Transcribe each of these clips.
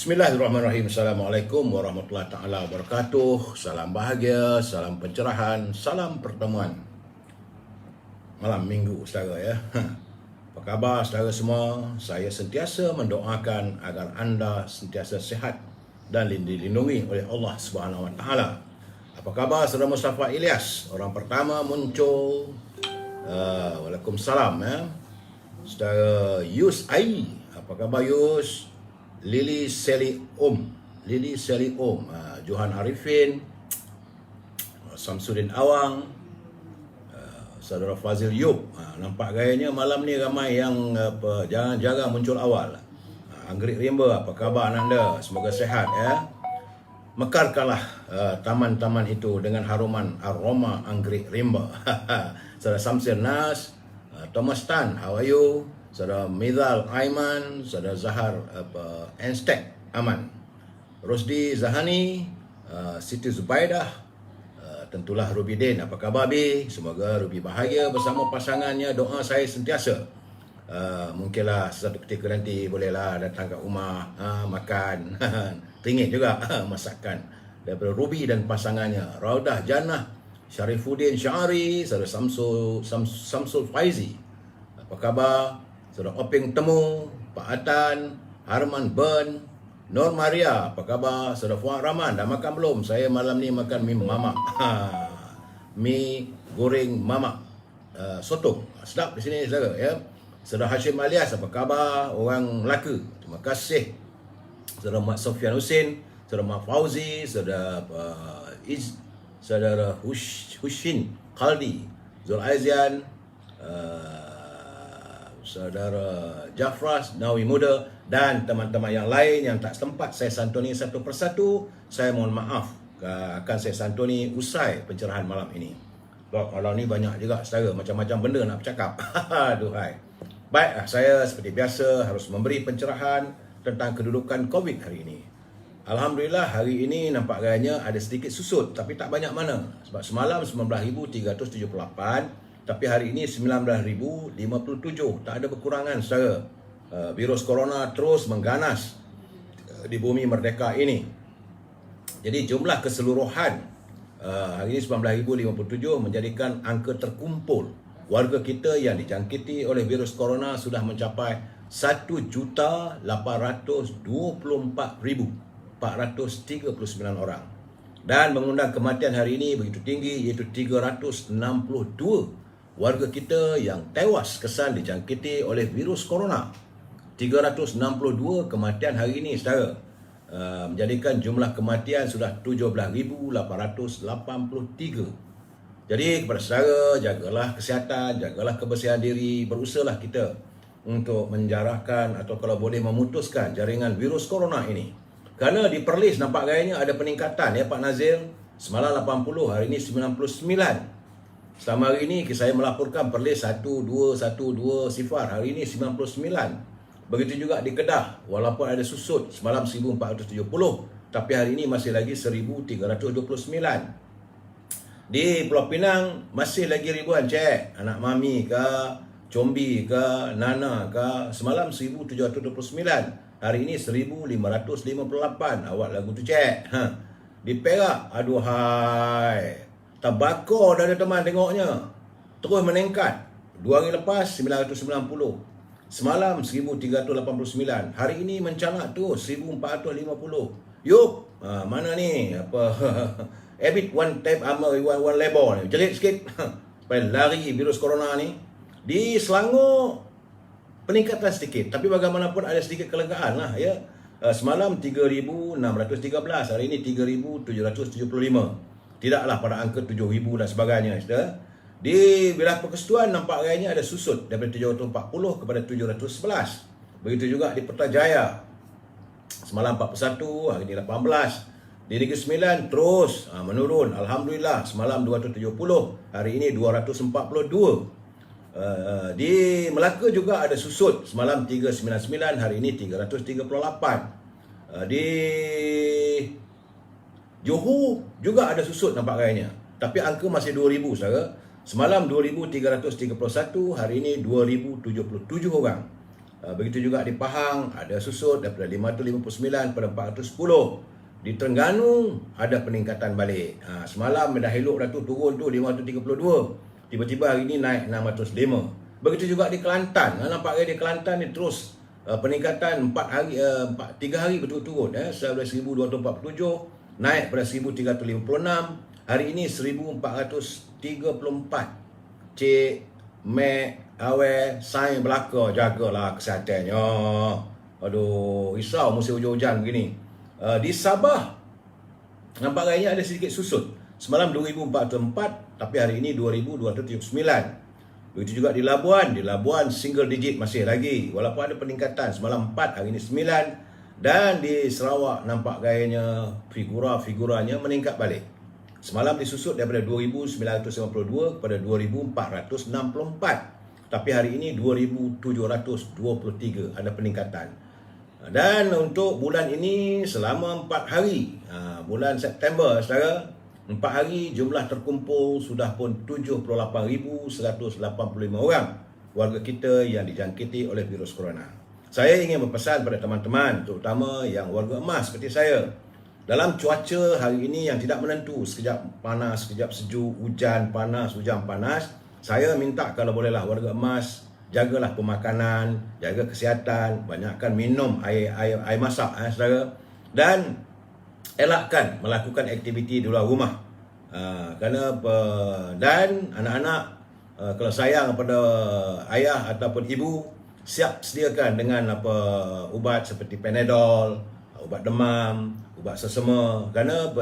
Bismillahirrahmanirrahim. Assalamualaikum warahmatullahi taala wabarakatuh. Salam bahagia, salam pencerahan, salam pertemuan malam minggu saudara ya. Apa khabar saudara semua? Saya sentiasa mendoakan agar anda sentiasa sihat dan dilindungi oleh Allah Subhanahu wa taala. Apa khabar saudara Mustafa Ilyas? Orang pertama muncul. Waalaikumsalam ya. Saudara Yus Ai. Apa khabar Yus? Lili Seli Om, Johan Arifin, Samsudin Awang, Saudara Fazil Yub. Nampak gayanya malam ni ramai yang jangan jaga muncul awal. Anggrek Rimba, apa khabar anda? Semoga sehat ya. Mekarkanlah taman-taman itu dengan haruman aroma anggrek rimba. Saudara Samsir Nas, Thomas Tan, how are you? Saudara Mizal Aiman, Saudara Zahar Enstek Aman, Rosdi Zahani, Siti Zubaidah, tentulah Ruby Din. Apa khabar Bi? Semoga Ruby bahagia bersama pasangannya. Doa saya sentiasa. Mungkinlah satu ketika nanti bolehlah datang ke rumah makan. Teringin juga masakan daripada Ruby dan pasangannya. Raudah Jannah, Syarifuddin Syari, Saudara Samsul Faizi. Apa khabar? Saudara Openg Temu, Pak Atan, Harman Ben, Nur Maria, apa khabar? Saudara Fuad Rahman, dah makan belum? Saya malam ni makan mi mamak. Mi goreng mamak. Sotong. Sedap di sini saudara ya. Saudara Hashim Alias, apa khabar? Orang Melaka. Terima kasih. Saudara Mat Sofian Husin, Saudara Mat Fauzi, Saudara Hushin Khaldi, Zul Aizian, Saudara Jafras, Nawi Muda dan teman-teman yang lain yang tak sempat saya santuni satu persatu. Saya mohon maaf, akan saya santuni usai pencerahan malam ini. Kalau ni banyak juga saudara, macam-macam benda nak bercakap. Aduhai. Baik, saya seperti biasa harus memberi pencerahan tentang kedudukan COVID hari ini. Alhamdulillah hari ini nampak gayanya ada sedikit susut, tapi tak banyak mana. Sebab semalam 19,378, tapi hari ini 19,057. Tak ada berkurangan saudara. Virus corona terus mengganas di bumi merdeka ini. Jadi jumlah keseluruhan hari ini 19,057 menjadikan angka terkumpul warga kita yang dijangkiti oleh virus corona sudah mencapai 1,824,439 orang. Dan mengundang kematian hari ini begitu tinggi, iaitu 362 warga kita yang tewas kesan dijangkiti oleh virus corona. 362 kematian hari ini saudara. Menjadikan jumlah kematian sudah 17,883. Jadi kepada saudara, jagalah kesihatan, jagalah kebersihan diri, berusahalah kita untuk menjarahkan atau kalau boleh memutuskan jaringan virus corona ini. Kerana di Perlis nampak gayanya ada peningkatan ya Pak Nazir. Semalam 80, hari ini 99. Selama hari ini saya melaporkan Perlis 1212 sifar, hari ini 99. Begitu juga di Kedah, walaupun ada susut semalam 1470, tapi hari ini masih lagi 1329. Di Pulau Pinang masih lagi ribuan cek, anak mami ke, combi ke, nana ke, semalam 1729, hari ini 1558. Awak lagu tu cek. Di Perak, aduhai, tabakor dah ada teman tengoknya. Terus meningkat. 2 hari lepas 990. Semalam 1389. Hari ini mencanak tu 1450. Yup, mana ni? Apa habit one type one labor ni. Jelit sikit supaya lari virus corona ni. Di Selangor peningkatan sedikit, tapi bagaimanapun ada sedikit kelegaan lah ya. Semalam 3,613, hari ini 3,775. Tidaklah pada angka 7,000 dan sebagainya saudara. Di wilayah Persekutuan nampak gayanya ada susut daripada 740 kepada 711. Begitu juga di Putrajaya. Semalam 41, hari ini 18. Di Negeri Sembilan terus menurun. Alhamdulillah, semalam 270, hari ini 242. Di Melaka juga ada susut. Semalam 399, hari ini 338. Di Johor juga ada susut nampak gayanya. Tapi angka masih 2,000 saudara. Semalam 2,331, hari ini 2,077 orang. Begitu juga di Pahang ada susut daripada 559 pada 410. Di Terengganu ada peningkatan balik. Semalam dah elok dah tu turun tu 532. Tiba-tiba hari ni naik 605. Begitu juga di Kelantan. Nampaknya di Kelantan ni terus peningkatan 3 hari berturut-turut. 1247 naik pada 1356. Hari ini 1434. Cik Mek Awal Sain belaka, jagalah kesihatannya. Aduh, risau musim hujan-hujan begini. Di Sabah nampak gayanya ada sedikit susut. Semalam 2404 tapi hari ini 2279. Begitu juga di Labuan single digit masih lagi walaupun ada peningkatan. Semalam 4, hari ini 9. Dan di Sarawak nampak gayanya figuranya meningkat balik. Semalam disusut daripada 2952 kepada 2464. Tapi hari ini 2723 ada peningkatan. Dan untuk bulan ini selama 4 hari, bulan September saudara, 4 hari jumlah terkumpul sudah pun 78,185 orang warga kita yang dijangkiti oleh virus corona. Saya ingin berpesan pada teman-teman, terutama yang warga emas seperti saya. Dalam cuaca hari ini yang tidak menentu, sekejap panas, sekejap sejuk, hujan panas, saya minta kalau bolehlah warga emas, jagalah pemakanan, jaga kesihatan, banyakkan minum air masak, saudara. Dan elakkan melakukan aktiviti di luar rumah. Dan anak-anak, kalau sayang pada ayah ataupun ibu, siap sediakan dengan ubat seperti Panadol, ubat demam, ubat sesama. Kerana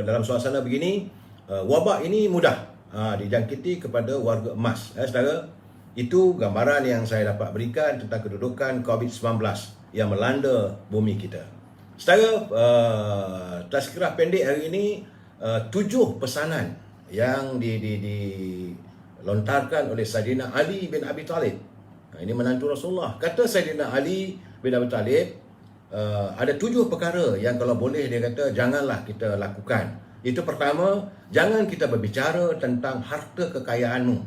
dalam suasana begini, wabak ini mudah dijangkiti kepada warga emas. Saudara, itu gambaran yang saya dapat berikan tentang kedudukan COVID-19 yang melanda bumi kita. Saudara, tazkirah pendek hari ini, 7 pesanan yang dilontarkan oleh Saidina Ali bin Abi Talib. Ini menantu Rasulullah. Kata Saidina Ali bin Abi Talib, ada 7 perkara yang kalau boleh dia kata janganlah kita lakukan. Itu pertama, jangan kita berbicara tentang harta kekayaanmu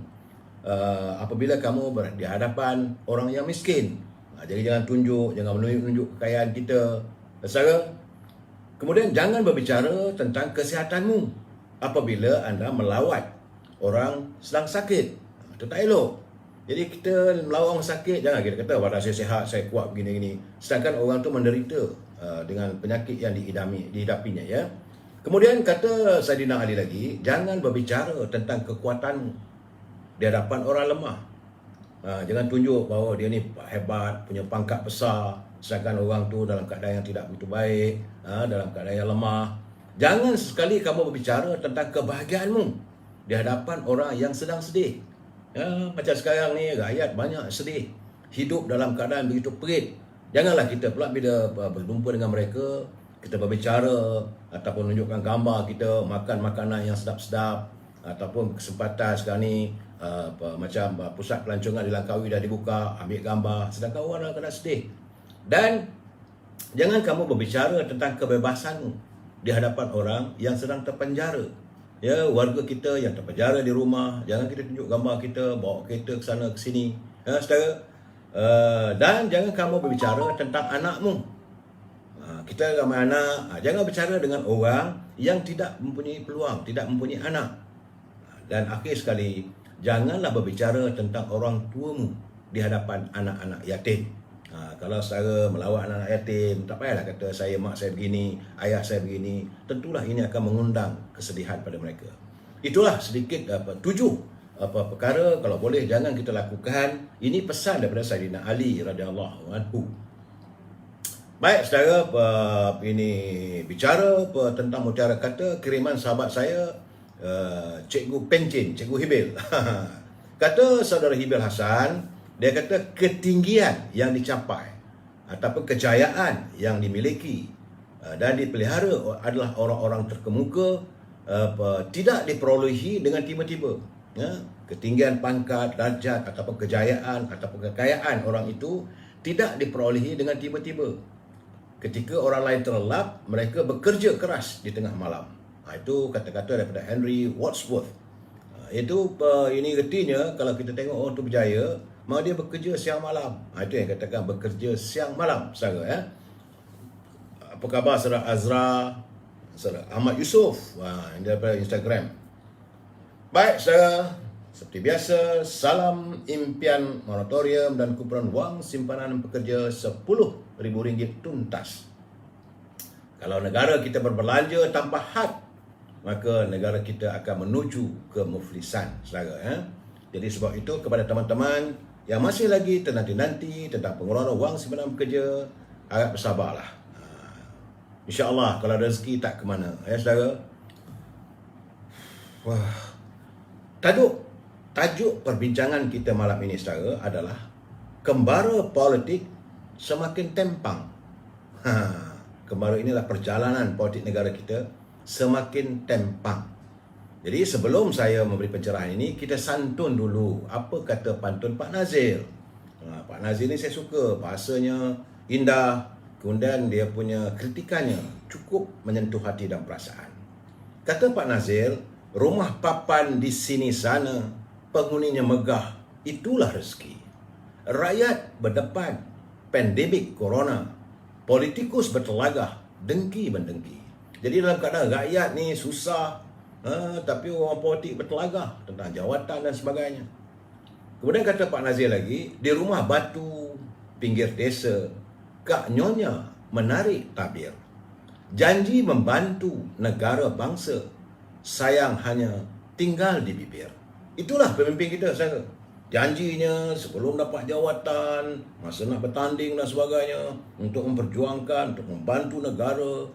apabila kamu di hadapan orang yang miskin. Jadi jangan menunjuk kekayaan kita. Saudara, kemudian jangan berbicara tentang kesihatanmu apabila anda melawat orang sedang sakit. Itu tak elok. Jadi kita melawat orang sakit, jangan kita kata badan saya sihat, saya kuat begini-gini. Sedangkan orang tu menderita dengan penyakit yang dihidapinya, ya. Kemudian kata Saidina Ali lagi, jangan berbicara tentang kekuatanmu di hadapan orang lemah. Jangan tunjuk bahawa dia ni hebat, punya pangkat besar, sedangkan orang tu dalam keadaan yang tidak begitu baik, dalam keadaan yang lemah. Jangan sekali kamu berbicara tentang kebahagiaanmu di hadapan orang yang sedang sedih. Macam sekarang ni, rakyat banyak sedih, hidup dalam keadaan begitu perit. Janganlah kita pula bila berjumpa dengan mereka, kita berbicara ataupun menunjukkan gambar kita makan makanan yang sedap-sedap, ataupun kesempatan sekarang ni macam pusat pelancongan di Langkawi dah dibuka, ambil gambar, sedangkan orang dalam keadaan sedih. Dan jangan kamu berbicara tentang kebebasanmu di hadapan orang yang sedang terpenjara. Ya, warga kita yang terpenjara di rumah, jangan kita tunjuk gambar kita, bawa kereta ke sana ke sini, saudara. Dan jangan kamu berbicara tentang anakmu. Kita ramai anak, jangan berbicara dengan orang yang tidak mempunyai peluang, tidak mempunyai anak. Dan akhir sekali, janganlah berbicara tentang orang tuamu di hadapan anak-anak yatim. Kalau saudara melawat anak-anak yatim, tak payahlah kata saya mak saya begini, ayah saya begini. Tentulah ini akan mengundang kesedihan pada mereka. Itulah sedikit 7 perkara kalau boleh jangan kita lakukan. Ini pesan daripada Saidina Ali radhiyallahu anhu. Baik saudara, ini bicara tentang mutiara kata kiriman sahabat saya, Cikgu Pencin, Cikgu Hibil. Kata saudara Hibil Hasan, dia kata ketinggian yang dicapai ataupun kejayaan yang dimiliki dan dipelihara adalah orang-orang terkemuka, tidak diperolehi dengan tiba-tiba. Ketinggian pangkat, darjat ataupun kejayaan ataupun kekayaan orang itu tidak diperolehi dengan tiba-tiba. Ketika orang lain terlelap, mereka bekerja keras di tengah malam. Itu kata-kata daripada Henry Wadsworth. Ini retinya kalau kita tengok orang tu berjaya, memang dia bekerja siang malam. Itu yang katakan bekerja siang malam, saudara ya. Apa khabar saudara Azra, saudara Ahmad Yusof, daripada Instagram. Baik saudara, seperti biasa, salam impian moratorium dan kumpulan wang simpanan pekerja RM10,000 tuntas. Kalau negara kita berbelanja tanpa had, maka negara kita akan menuju ke muflisan, saudara ya. Jadi sebab itu kepada teman-teman yang masih lagi ternanti-nanti tentang pengeluaran wang simpanan pekerja, harap bersabarlah. InsyaAllah kalau rezeki tak ke mana, ya saudara. Wah. Tajuk perbincangan kita malam ini, saudara, adalah kembara politik semakin tempang. Kembara inilah perjalanan politik negara kita semakin tempang. Jadi sebelum saya memberi pencerahan ini, kita santun dulu apa kata pantun Pak Nazil. Pak Nazil ni saya suka, bahasanya indah, kemudian dia punya kritikannya cukup menyentuh hati dan perasaan. Kata Pak Nazil, rumah papan di sini sana, penghuninya megah, itulah rezeki. Rakyat berdepan, pandemik corona, politikus bertelagah, dengki mendengki. Jadi dalam keadaan rakyat ni susah, tapi orang politik bertelagah tentang jawatan dan sebagainya. Kemudian kata Pak Nazir lagi, di rumah batu, pinggir desa, Kak Nyonya menarik tabir. Janji membantu negara bangsa, sayang hanya tinggal di bibir. Itulah pemimpin kita, saya. Janjinya sebelum dapat jawatan, masa nak bertanding dan sebagainya, untuk memperjuangkan, untuk membantu negara,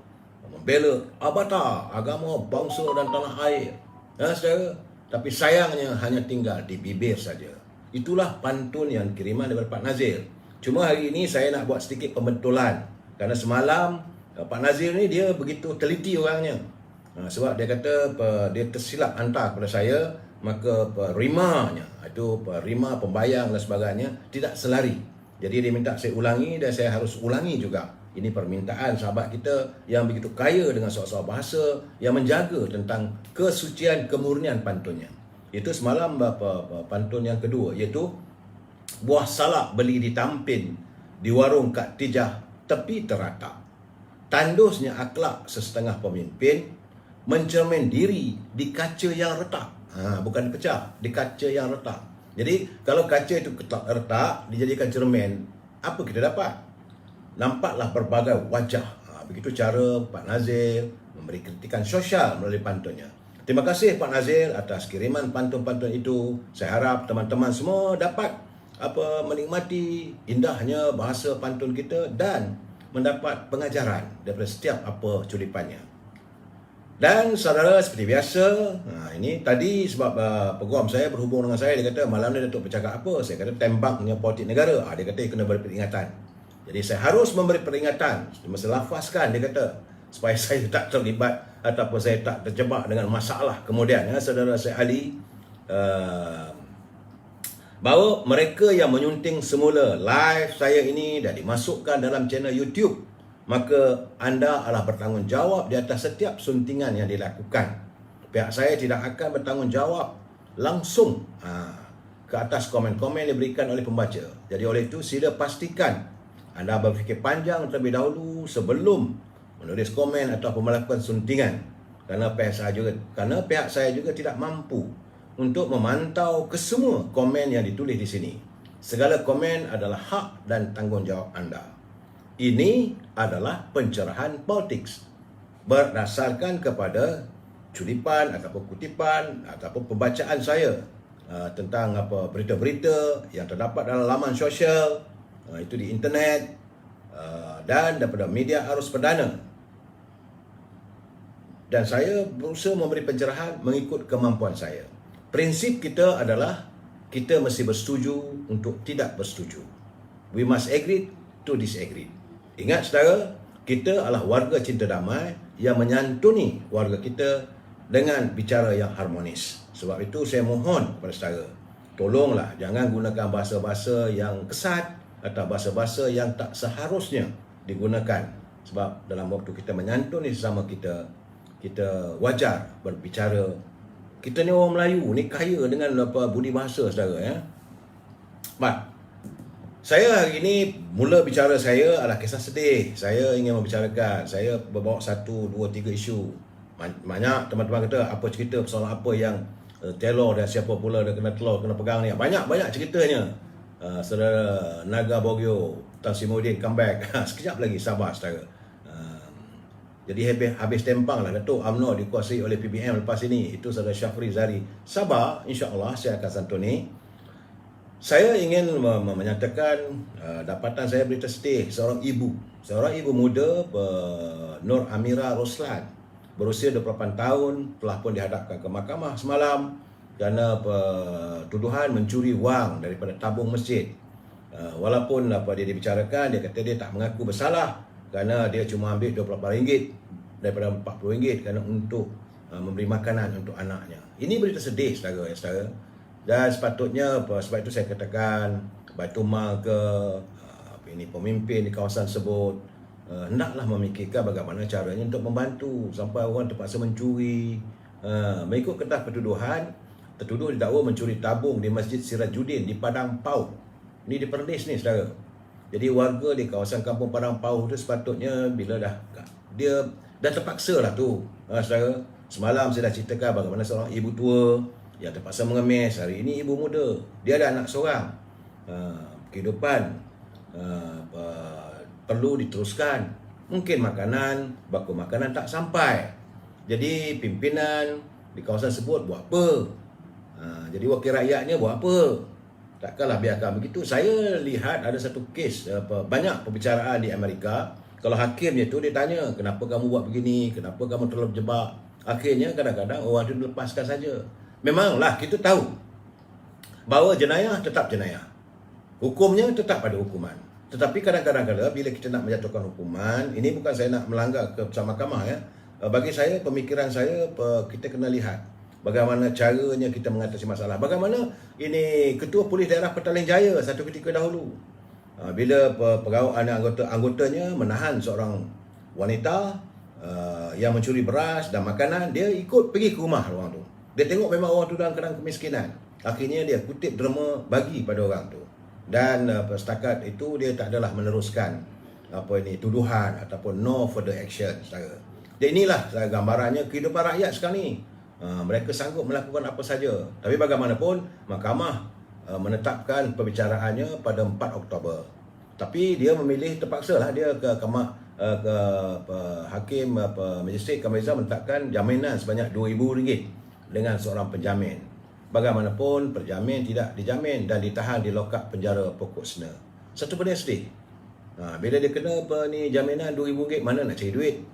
membela abata, agama, bangsa dan tanah air. Saudara. Tapi sayangnya hanya tinggal di bibir saja. Itulah pantun yang kiriman daripada Pak Nazir. Cuma hari ini saya nak buat sedikit pembetulan. Kerana semalam Pak Nazir ni dia begitu teliti orangnya. Sebab dia kata dia tersilap hantar kepada saya, maka rimanya, itu rima pembayang dan sebagainya tidak selari. Jadi dia minta saya ulangi dan saya harus ulangi juga. Ini permintaan sahabat kita yang begitu kaya dengan soal-soal bahasa, yang menjaga tentang kesucian kemurnian pantunnya. Itu semalam pantun yang kedua, iaitu buah salak beli di Tampin, di warung Kak Tijah tepi teratak. Tandusnya akhlak sesetengah pemimpin, mencermin diri di kaca yang retak. Bukan pecah, di kaca yang retak. Jadi kalau kaca itu retak, dijadikan cermin, apa kita dapat? Nampaklah berbagai wajah. Begitu cara Pak Nazir memberi kritikan sosial melalui pantunnya. Terima kasih Pak Nazir atas kiriman pantun-pantun itu. Saya harap teman-teman semua dapat menikmati indahnya bahasa pantun kita dan mendapat pengajaran daripada setiap apa culipannya. Dan saudara, seperti biasa, ini tadi sebab peguam saya berhubung dengan saya, dia kata malam ni Datuk bercakap apa? Saya kata tembaknya politik negara. Dia kata kena beri peringatan. Jadi saya harus memberi peringatan, mesti lafazkan, dia kata, supaya saya tak terlibat ataupun saya tak terjebak dengan masalah kemudian. Saudara saya Ali, bahawa mereka yang menyunting semula live saya ini dan dimasukkan dalam channel YouTube, maka anda adalah bertanggungjawab di atas setiap suntingan yang dilakukan. Pihak saya tidak akan bertanggungjawab langsung ke atas komen-komen yang diberikan oleh pembaca. Jadi oleh itu sila pastikan anda berfikir panjang terlebih dahulu sebelum menulis komen atau melakukan suntingan. Kerana pihak saya juga tidak mampu untuk memantau kesemua komen yang ditulis di sini. Segala komen adalah hak dan tanggungjawab anda. Ini adalah pencerahan politik berdasarkan kepada culipan ataupun kutipan ataupun pembacaan saya tentang berita-berita yang terdapat dalam laman sosial, itu di internet dan daripada media arus perdana. Dan saya berusaha memberi pencerahan mengikut kemampuan saya. Prinsip kita adalah kita mesti bersetuju untuk tidak bersetuju. We must agree to disagree. Ingat saudara, kita adalah warga cinta damai yang menyantuni warga kita dengan bicara yang harmonis. Sebab itu saya mohon kepada saudara, tolonglah jangan gunakan bahasa-bahasa yang kesat atau bahasa-bahasa yang tak seharusnya digunakan. Sebab dalam waktu kita menyantuni sesama kita, kita wajar berbicara. Kita ni orang Melayu ni kaya dengan budi bahasa saudara ya. Mat, saya hari ini mula bicara saya adalah kisah sedih. Saya ingin membicarakan, saya berbawa 1, 2, 3 isu. Banyak teman-teman kata apa cerita persoalan apa yang telur dan siapa pula dah kena telur, kena pegang ni. Banyak ceritanya. Saudara Naga Bogyo, Tan Sri Muhyiddin comeback. Sekejap lagi, sabar saudara. Jadi habis tempang lah Datuk UMNO dikuasai oleh PBM lepas ini. Itu saudara Syafri Zari. Sabar, insya-Allah saya akan santuni. Saya ingin menyatakan dapatan saya berita sedih. Seorang ibu muda, Nur Amira Roslan, berusia 28 tahun, telah pun dihadapkan ke mahkamah semalam kerana tuduhan mencuri wang daripada tabung masjid. Walaupun apa dia dibicarakan, dia kata dia tak mengaku bersalah kerana dia cuma ambil RM28 daripada RM40 kerana untuk memberi makanan untuk anaknya. Ini berita sedih saudara. Dan sepatutnya sebab itu saya katakan Baitul Mal ke pemimpin di kawasan tersebut hendaklah memikirkan bagaimana caranya untuk membantu sampai orang terpaksa mencuri. Mengikut ketah pertuduhan, tertuduh didakwa mencuri tabung di Masjid Sirajuddin di Padang Pauh. Ini di Perlis ni saudara. Jadi warga di kawasan kampung Padang Pauh tu sepatutnya bila dia terpaksa lah tu saudara. Semalam saya dah ceritakan bagaimana seorang ibu tua yang terpaksa mengemis. Hari ini ibu muda, dia ada anak seorang. Kehidupan perlu diteruskan. Mungkin baku makanan tak sampai. Jadi pimpinan di kawasan tersebut buat apa? Jadi wakil rakyatnya buat apa? Takkanlah biarkan begitu. Saya lihat ada satu kes, banyak perbicaraan di Amerika. Kalau hakimnya tu dia tanya, kenapa kamu buat begini? Kenapa kamu terjebak? Akhirnya kadang-kadang orang itu dilepaskan saja. Memanglah kita tahu bahawa jenayah tetap jenayah. Hukumnya tetap ada hukuman. Tetapi kadang-kadang bila kita nak menjatuhkan hukuman, ini bukan saya nak melanggar keputusan mahkamah ya. Bagi saya, pemikiran saya, kita kena lihat bagaimana caranya kita mengatasi masalah. Bagaimana ini Ketua Polis Daerah Petaling Jaya satu ketika dahulu, bila pegawai anggotanya menahan seorang wanita yang mencuri beras dan makanan, dia ikut pergi ke rumah orang tu. Dia tengok memang orang tu dalam keadaan kemiskinan. Akhirnya dia kutip derma bagi pada orang tu. Dan setakat itu dia tak adalah meneruskan tuduhan ataupun no further action saudara. Jadi inilah gambarannya kehidupan rakyat sekarang ni. Mereka sanggup melakukan apa saja. Tapi bagaimanapun mahkamah menetapkan pembicaraannya pada 4 Oktober. Tapi dia memilih, terpaksalah dia ke hakim Majistret Kamalizah menetapkan jaminan sebanyak RM2,000 dengan seorang penjamin. Bagaimanapun penjamin tidak dijamin dan ditahan di lokap penjara Pokok Sena. Satu benda yang sedih. Bila dia kena jaminan RM2,000, mana nak cari duit?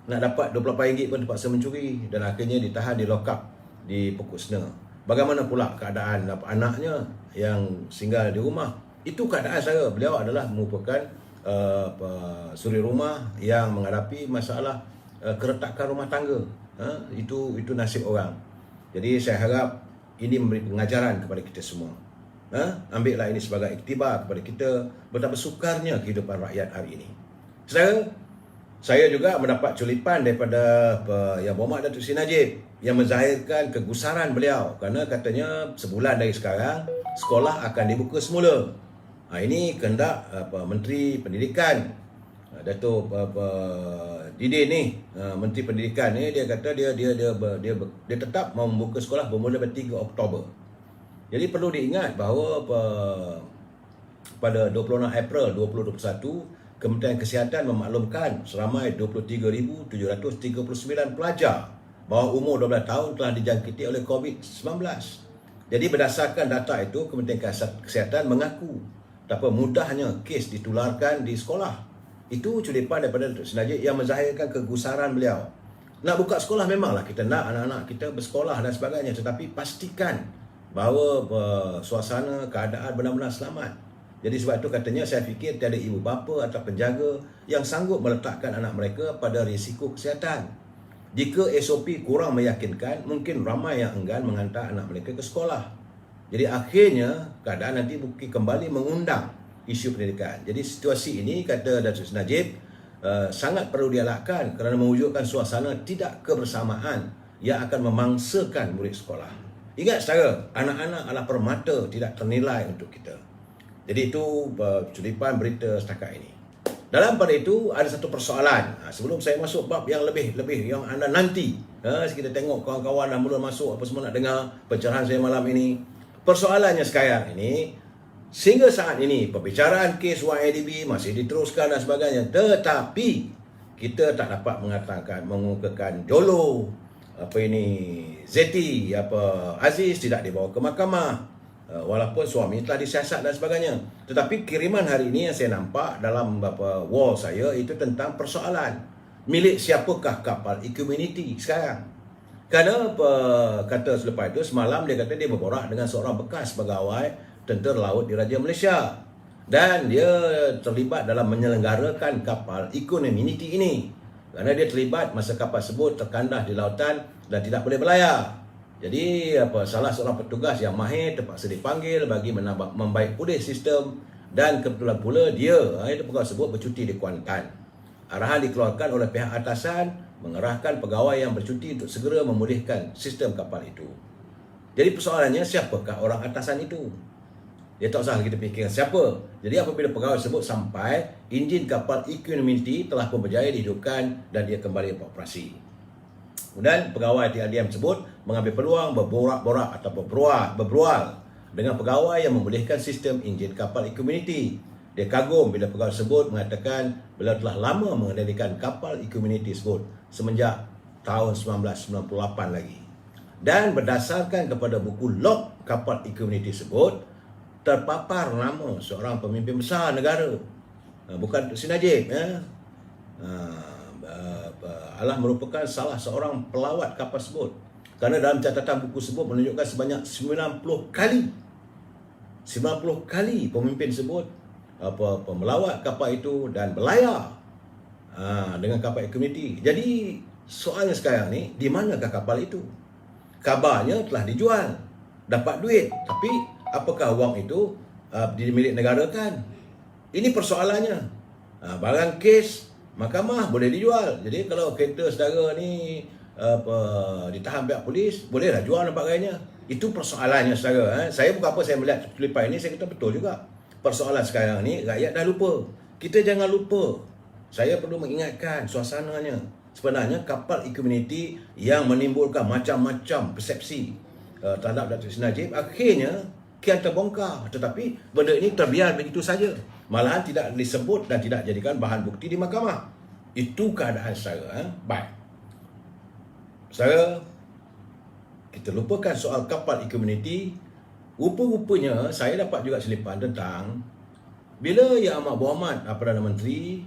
Nak dapat RM28 pun terpaksa mencuri dan akhirnya ditahan di lokap di Pokok Sena. Bagaimana pula keadaan anaknya yang singgah di rumah? Itu keadaan saya. Beliau adalah merupakan suri rumah yang menghadapi masalah keretakan rumah tangga. Itu nasib orang. Jadi saya harap ini memberi pengajaran kepada kita semua. Ambillah ini sebagai iktibar kepada kita betapa sukarnya kehidupan rakyat hari ini. Saya juga mendapat culipan daripada Yang Berhormat Datuk Seri Najib yang menzahirkan kegusaran beliau kerana katanya sebulan dari sekarang sekolah akan dibuka semula. Ini kehendak Menteri Pendidikan Datuk Didin ni, Menteri Pendidikan ni, dia kata dia tetap mau membuka sekolah bermula pada 3 Oktober. Jadi perlu diingat bahawa pada 26 April 2021, Kementerian Kesihatan memaklumkan seramai 23,739 pelajar bawah umur 12 tahun telah dijangkiti oleh COVID-19. Jadi berdasarkan data itu, Kementerian Kesihatan mengaku betapa mudahnya kes ditularkan di sekolah. Itu culipan daripada Datuk Seri Najib yang menzahirkan kegusaran beliau. Nak buka sekolah memanglah kita nak anak-anak kita bersekolah dan sebagainya, tetapi pastikan bahawa suasana keadaan benar-benar selamat. Jadi sebab itu katanya saya fikir tiada ibu bapa atau penjaga yang sanggup meletakkan anak mereka pada risiko kesihatan. Jika SOP kurang meyakinkan, mungkin ramai yang enggan menghantar anak mereka ke sekolah. Jadi akhirnya keadaan nanti mungkin kembali mengundang isu pendidikan. Jadi situasi ini, kata Datuk Seri Najib, sangat perlu dielakkan kerana mewujudkan suasana tidak kebersamaan yang akan memangsakan murid sekolah. Ingat saudara, anak-anak adalah permata tidak ternilai untuk kita. Jadi itu curipan berita setakat ini. Dalam pada itu ada satu persoalan. Sebelum saya masuk bab yang lebih yang anda nanti, kita tengok kawan-kawan dah mula masuk apa semua nak dengar pencerahan saya malam ini. Persoalannya sekarang ini, sehingga saat ini pembicaraan kes YADB masih diteruskan dan sebagainya, tetapi kita tak dapat mengungkapkan Jolo, Zeti, Aziz tidak dibawa ke mahkamah. Walaupun suami telah disiasat dan sebagainya. Tetapi kiriman hari ini yang saya nampak dalam wall saya itu tentang persoalan milik siapakah kapal Equanimity sekarang. Kerana kata selepas itu, semalam dia kata dia berborak dengan seorang bekas pegawai tentera laut di Raja Malaysia. Dan dia terlibat dalam menyelenggarakan kapal Equanimity ini. Kerana dia terlibat masa kapal tersebut terkandas di lautan dan tidak boleh berlayar. Jadi salah seorang petugas yang mahir terpaksa dipanggil bagi membaik pulih sistem, dan kebetulan pula dia itu pegawai tersebut bercuti di Kuantan. Arahan dikeluarkan oleh pihak atasan mengerahkan pegawai yang bercuti untuk segera memulihkan sistem kapal itu. Jadi persoalannya, siapakah orang atasan itu? Dia tak usah kita fikirkan siapa. Jadi apabila pegawai tersebut sampai, enjin kapal Equanimity telah pun berjaya dihidupkan dan dia kembali beroperasi. Kemudian pegawai TRDM tersebut mengambil peluang berborak-borak atau berberual dengan pegawai yang memulihkan sistem enjin kapal Equanimity. Dia kagum bila pegawai tersebut mengatakan beliau telah lama mengendalikan kapal Equanimity tersebut semenjak tahun 1998 lagi. Dan berdasarkan kepada buku log kapal Equanimity tersebut, terpapar nama seorang pemimpin besar negara. Bukan Tun Najib, adalah merupakan salah seorang pelawat kapal tersebut. Kerana dalam catatan buku tersebut menunjukkan sebanyak 90 kali pemimpin tersebut melawat kapal itu dan berlayar dengan kapal Equanimity. Jadi soalnya sekarang ni, di manakah kapal itu? Kabarnya telah dijual, dapat duit, tapi apakah wang itu dimiliki negara kan? Ini persoalannya. Barang kes mahkamah boleh dijual. Jadi kalau kereta saudara ni ditahan pihak polis, bolehlah jual nampak gayanya. Itu persoalannya saudara. Saya bukan apa saya melihat tulipan ini, saya kata betul juga. Persoalan sekarang ni rakyat dah lupa. Kita jangan lupa. Saya perlu mengingatkan suasananya. Sebenarnya kapal Equanimity yang menimbulkan macam-macam persepsi terhadap Datuk Seri Najib, akhirnya kian terbongkar. Tetapi benda ini terbiar begitu saja. Malahan tidak disebut dan tidak jadikan bahan bukti di mahkamah. Itu keadaan saya. Baik. Saya, kita lupakan soal kapal Equanimity. Rupa-rupanya saya dapat juga selipan tentang bila Yang Amat Berhormat Perdana Menteri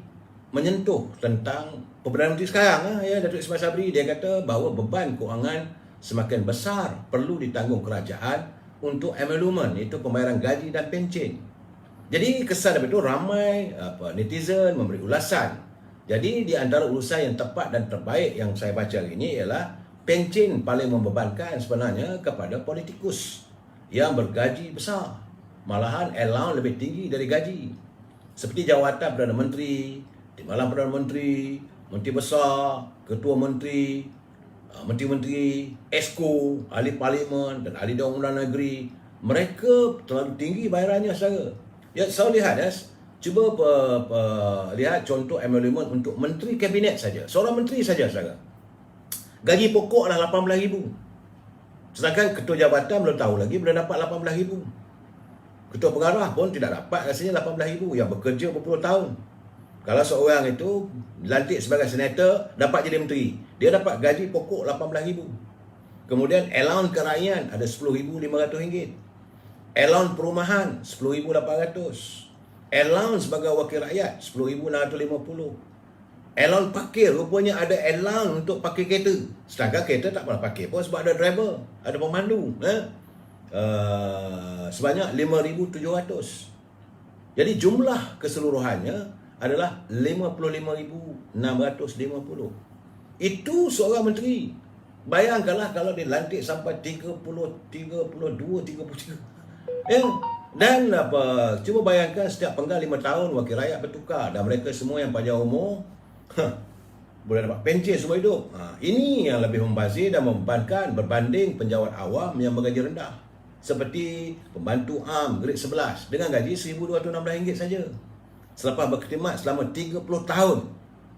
menyentuh tentang Perdana Menteri sekarang, Datuk Ismail Sabri. Dia kata bahawa beban kewangan semakin besar perlu ditanggung kerajaan untuk emolument, iaitu pembayaran gaji dan pencen. Jadi kesan daripada itu ramai netizen memberi ulasan. Jadi di antara ulasan yang tepat dan terbaik yang saya baca hari ini ialah pencen paling membebankan sebenarnya kepada politikus yang bergaji besar. Malahan allowance lebih tinggi dari gaji. Seperti jawatan Perdana Menteri, Timbalan Perdana Menteri, Menteri Besar, Ketua Menteri, Menteri-Menteri, Esko, Ahli Parlimen dan Ahli Dewan Undangan Negeri. Mereka terlalu tinggi bayarannya saudara. Ya, saya lihat cuba lihat contoh emolument untuk menteri kabinet saja. Seorang menteri saja saudara. Gaji pokok adalah 18,000. Sedangkan ketua jabatan belum tahu lagi boleh dapat 18,000. Ketua pengarah pun tidak dapat rasanya 18,000 yang bekerja berpuluh tahun. Kalau seorang itu dilantik sebagai senator, dapat jadi menteri, dia dapat gaji pokok 18,000. Kemudian allowance kerajaan ada RM10,500. Allowance perumahan RM10,800. Allowance sebagai wakil rakyat RM10,650. Allowance parkir, rupanya ada allowance untuk parkir kereta. Sedangkan kereta tak pernah parkir pun sebab ada driver, ada pemandu. Sebanyak RM5,700. Jadi jumlah keseluruhannya adalah RM55,650. Itu seorang menteri. Bayangkanlah kalau dilantik sampai 33. Dan cuba bayangkan setiap penggal 5 tahun wakil rakyat bertukar dan mereka semua yang panjang umur boleh dapat pencen semua hidup. Ini yang lebih membazir dan membebankan berbanding penjawat awam yang bergaji rendah. seperti pembantu AM grade 11 dengan gaji RM1,216 saja. Selepas berkhidmat selama 30 tahun,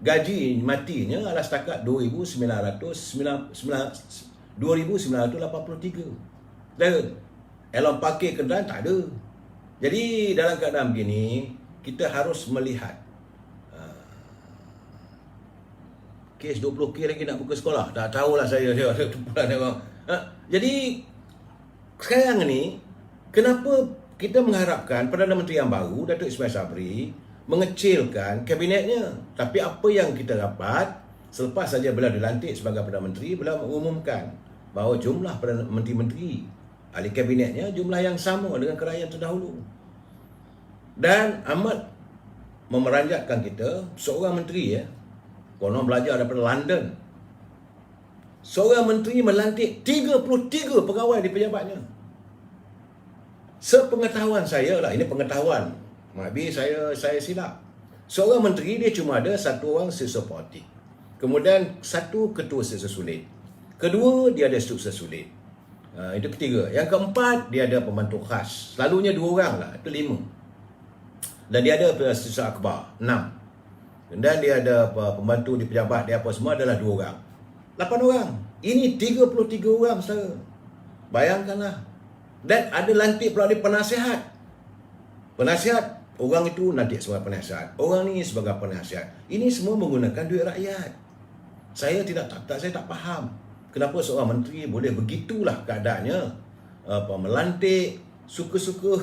gaji matinya adalah setakat RM2,983. Dan elon parkir kenderaan tak ada. Jadi dalam keadaan begini, kita harus melihat kes 20K lagi nak buka sekolah. Tak tahulah saya dia ada tumpulan orang. Jadi sekarang ni kenapa kita mengharapkan Perdana Menteri yang baru Datuk Ismail Sabri mengecilkan kabinetnya? Tapi apa yang kita dapat selepas saja beliau dilantik sebagai Perdana Menteri, beliau mengumumkan bahawa jumlah Perdana Menteri ahli kabinetnya jumlah yang sama dengan kerajaan terdahulu. Dan amat memeranjatkan kita, seorang menteri konon belajar daripada London. Seorang menteri melantik 33 pegawai di pejabatnya. Sepengetahuan saya lah, ini pengetahuan, maybe saya silap. Seorang menteri dia cuma ada satu orang siswa politik. Kemudian satu ketua siswa sulit. Kedua, dia ada struktur sulit. Itu ketiga. Yang keempat, dia ada pembantu khas. Selalunya 2 orang lah, itu 5. Dan dia ada siswa akhbar, 6. Dan dia ada pembantu di pejabat dia apa semua adalah 2 orang. 8 orang. Ini 33 orang, saudara. Bayangkanlah. Dan ada lantik pula di penasihat. Penasihat, orang itu nanti sebagai penasihat. Orang ni sebagai penasihat. Ini semua menggunakan duit rakyat. Saya saya tak faham. Kenapa seorang menteri boleh begitulah keadaannya. Melantik, suka-suka.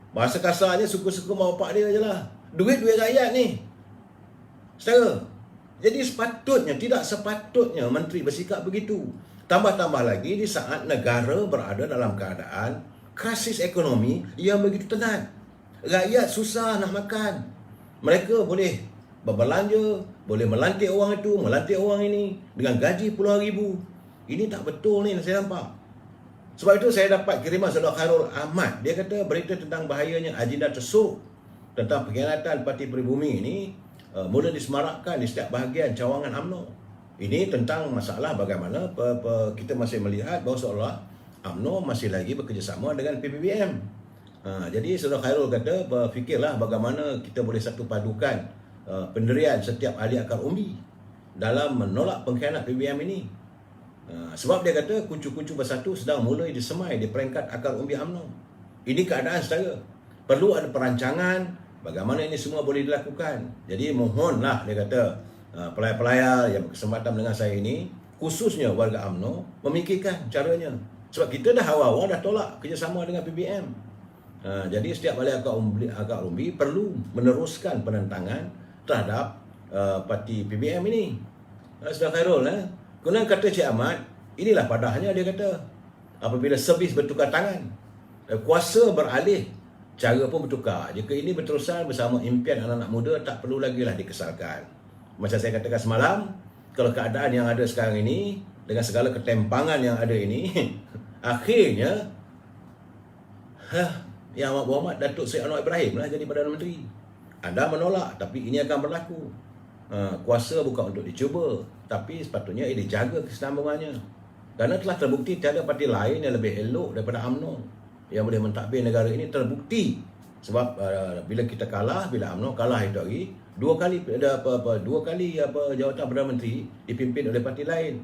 Bahasa kasarnya suka-suka mak bapak dia je lah. Duit-duit rakyat ni. Saudara, jadi tidak sepatutnya menteri bersikap begitu. Tambah-tambah lagi di saat negara berada dalam keadaan krisis ekonomi yang begitu tenat. Rakyat susah nak makan. Mereka boleh berbelanja, boleh melantik orang itu, melantik orang ini dengan gaji puluhan ribu. Ini tak betul ni saya nampak. Sebab itu saya dapat kiriman saudara Khairul Ahmad. Dia kata berita tentang bahayanya agenda tersuruh tentang pengkhianatan Parti Peribumi ini mula disemarakkan di setiap bahagian cawangan UMNO. Ini tentang masalah bagaimana kita masih melihat bahawa seolah UMNO masih lagi bekerjasama dengan PPBM. Jadi saudara Khairul kata, berfikirlah bagaimana kita boleh satu padukan pendirian setiap ahli akar umbi dalam menolak pengkhianat PPBM ini. Sebab dia kata kuncu-kuncu bersatu sedang mulai disemai di peringkat akar umbi UMNO. Ini keadaan saudara. Perlu ada perancangan bagaimana ini semua boleh dilakukan. Jadi mohonlah, dia kata, pelayar-pelayar yang berkesempatan dengan saya ini, khususnya warga UMNO, memikirkan caranya. Sebab kita dah awal-awal dah tolak kerjasama dengan PBM. Jadi setiap ahli akar umbi perlu meneruskan penentangan terhadap parti PBM ini. Saudara Khairul, kemudian kata Cik Ahmad, inilah padahnya dia kata, apabila servis bertukar tangan, kuasa beralih, cara pun bertukar. Jika ini berterusan bersama impian anak-anak muda, tak perlu lagi lah dikesalkan. Macam saya katakan semalam, kalau keadaan yang ada sekarang ini, dengan segala ketempangan yang ada ini, akhirnya Yang Amat Berhormat Datuk Seri Anwar Ibrahim lah jadi Perdana Menteri. Anda menolak, tapi ini akan berlaku. Kuasa bukan untuk dicuba, tapi sepatutnya ia dijaga kesinambungannya. Kerana telah terbukti tiada parti lain yang lebih elok daripada UMNO yang boleh mentadbir negara ini, terbukti. Sebab bila kita kalah, bila UMNO kalah itu hari, dua kali jawatan Perdana Menteri dipimpin oleh parti lain.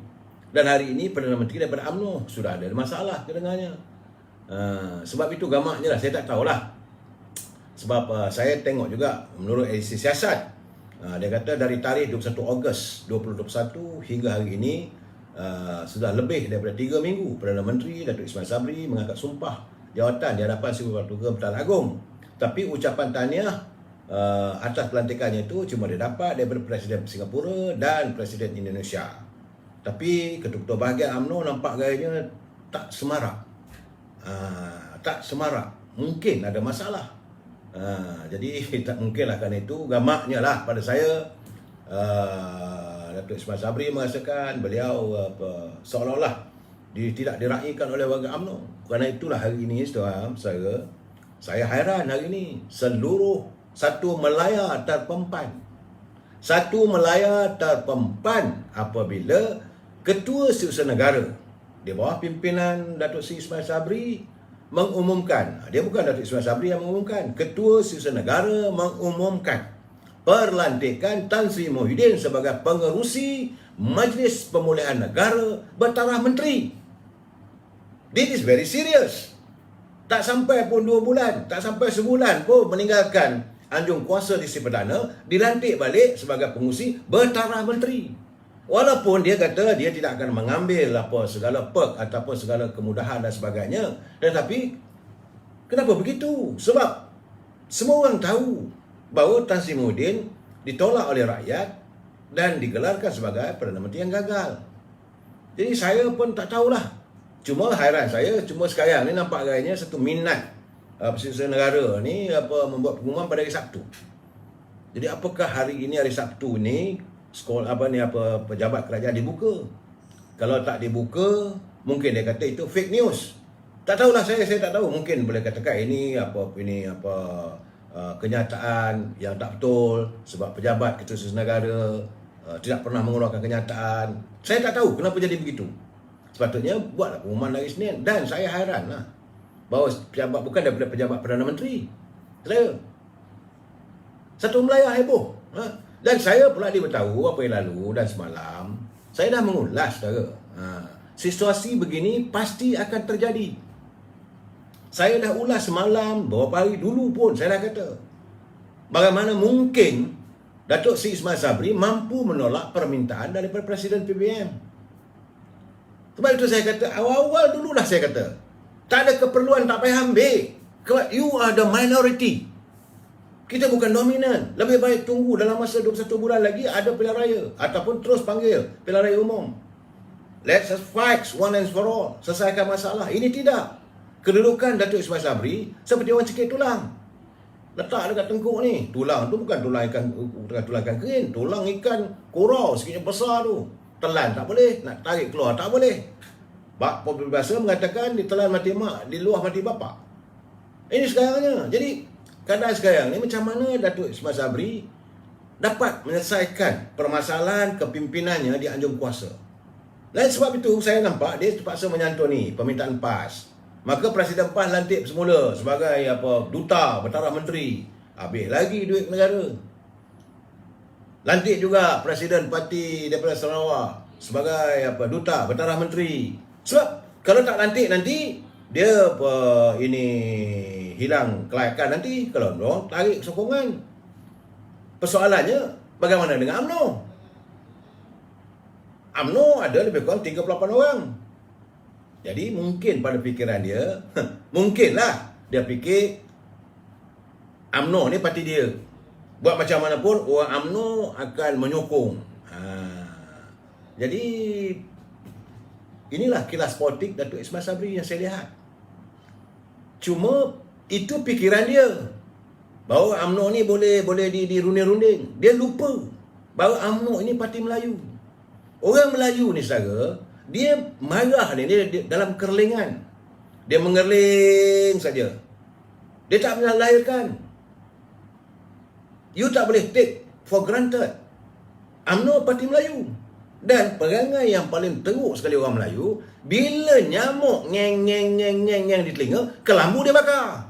Dan hari ini Perdana Menteri daripada UMNO sudah ada masalah kedengarnya. Sebab itu gamaknya lah, saya tak tahulah. Sebab saya tengok juga menurut edisi siasat, dia kata dari tarikh 21 Ogos 2021 hingga hari ini sudah lebih daripada 3 minggu Perdana Menteri Datuk Ismail Sabri mengangkat sumpah jawatan di hadapan Sri Pertugas Agung. Tapi ucapan tahniah atas pelantikannya itu cuma didapat daripada Presiden Singapura dan Presiden Indonesia. Tapi ketua-ketua bahagian UMNO nampak gayanya tak semarak. Mungkin ada masalah. Jadi tak mungkinlah, kerana itu gamaknya lah pada saya Datuk Ismail Sabri merasakan beliau seolah-olah tidak diraihkan oleh warga UMNO. Kerana itulah hari ini saya hairan hari ini seluruh satu Melaya terpempan. Satu Melaya terpempan apabila Ketua Setiausaha Negara di bawah pimpinan Datuk Seri Ismail Sabri mengumumkan, dia bukan Datuk Ismail Sabri yang mengumumkan, Ketua Setiausaha Negara mengumumkan perlantikan Tan Sri Muhyiddin sebagai pengerusi Majlis Pemulihan Negara bertaraf menteri. This is very serious. Tak sampai pun 2 bulan, tak sampai sebulan pun meninggalkan anjung kuasa di Sri Perdana, dilantik balik sebagai pengerusi bertaraf menteri. Walaupun dia kata dia tidak akan mengambil segala perk ataupun segala kemudahan dan sebagainya. Tetapi kenapa begitu? Sebab semua orang tahu bahawa Tan Sri Muhyiddin ditolak oleh rakyat dan digelarkan sebagai Perdana Menteri yang gagal. Jadi saya pun tak tahulah. Cuma hairan saya, sekarang ni nampak agaknya satu minat Setiausaha Negara ni membuat pengumuman pada hari Sabtu. Jadi apakah hari ini, hari Sabtu ni, pejabat kerajaan dibuka? Kalau tak dibuka, mungkin dia kata itu fake news. Tak tahulah, saya tak tahu. Mungkin boleh katakan ini kenyataan yang tak betul sebab pejabat Ketua Setiausaha Negara tidak pernah mengeluarkan kenyataan. Saya tak tahu kenapa jadi begitu. Sepatutnya buatlah pengumuman hari Isnin. Dan saya hairanlah bahawa pejabat bukan daripada pejabat Perdana Menteri. Satu Melayu heboh. Dan saya pula diberitahu apa yang lalu dan semalam, saya dah mengulas, saudara. Situasi begini pasti akan terjadi. Saya dah ulas semalam, beberapa hari dulu pun saya dah kata, bagaimana mungkin Datuk Seri Ismail Sabri mampu menolak permintaan daripada Presiden PBM. Sebab itu saya kata, awal-awal dululah saya kata, tak ada keperluan, tak payah ambil. You are the minority. Kita bukan dominan. Lebih baik tunggu dalam masa 21 bulan lagi ada pilihan raya. Ataupun terus panggil pilihan raya umum. Let's fight one and for all. Selesaikan masalah. Ini tidak. Kedudukan Datuk Ismail Sabri seperti orang cekik tulang. Letak dekat tengkuk ni. Tulang tu bukan tulang ikan kering. Tulang ikan korau sikitnya besar tu. Telan tak boleh. Nak tarik keluar tak boleh. Bahasa mengatakan ditelan mati mak, diluah mati bapak. Ini sekarangnya. Jadi keadaan sekarang ni macam mana Datuk Ismail Sabri dapat menyelesaikan permasalahan kepimpinannya di anjung kuasa. Dan sebab itu saya nampak dia terpaksa menyantuni permintaan PAS. Maka Presiden PAS lantik semula sebagai duta bertaraf menteri. Habis lagi duit negara. Lantik juga Presiden Parti daripada Sarawak sebagai duta bertaraf menteri. Sebab kalau tak lantik nanti dia hilang kelayakan nanti kalau dorang tarik sokongan. Persoalannya bagaimana dengan UMNO? UMNO ada lebih kurang 38 orang. Jadi mungkin pada fikiran dia, mungkinlah dia fikir UMNO ni parti dia. Buat macam mana pun orang UMNO akan menyokong. Jadi inilah kilas politik Datuk Ismail Sabri yang saya lihat. Cuma itu fikiran dia bahawa UMNO ni boleh dirunding-runding. Dia lupa bahawa UMNO ini parti Melayu. Orang Melayu ni saudara, dia marah ni, dia dalam kerlingan. Dia mengerling saja. Dia tak pernah lahirkan. You tak boleh take for granted. UMNO parti Melayu. Dan perangai yang paling teruk sekali orang Melayu, bila nyamuk ngeng di telinga, kelambu dia bakar.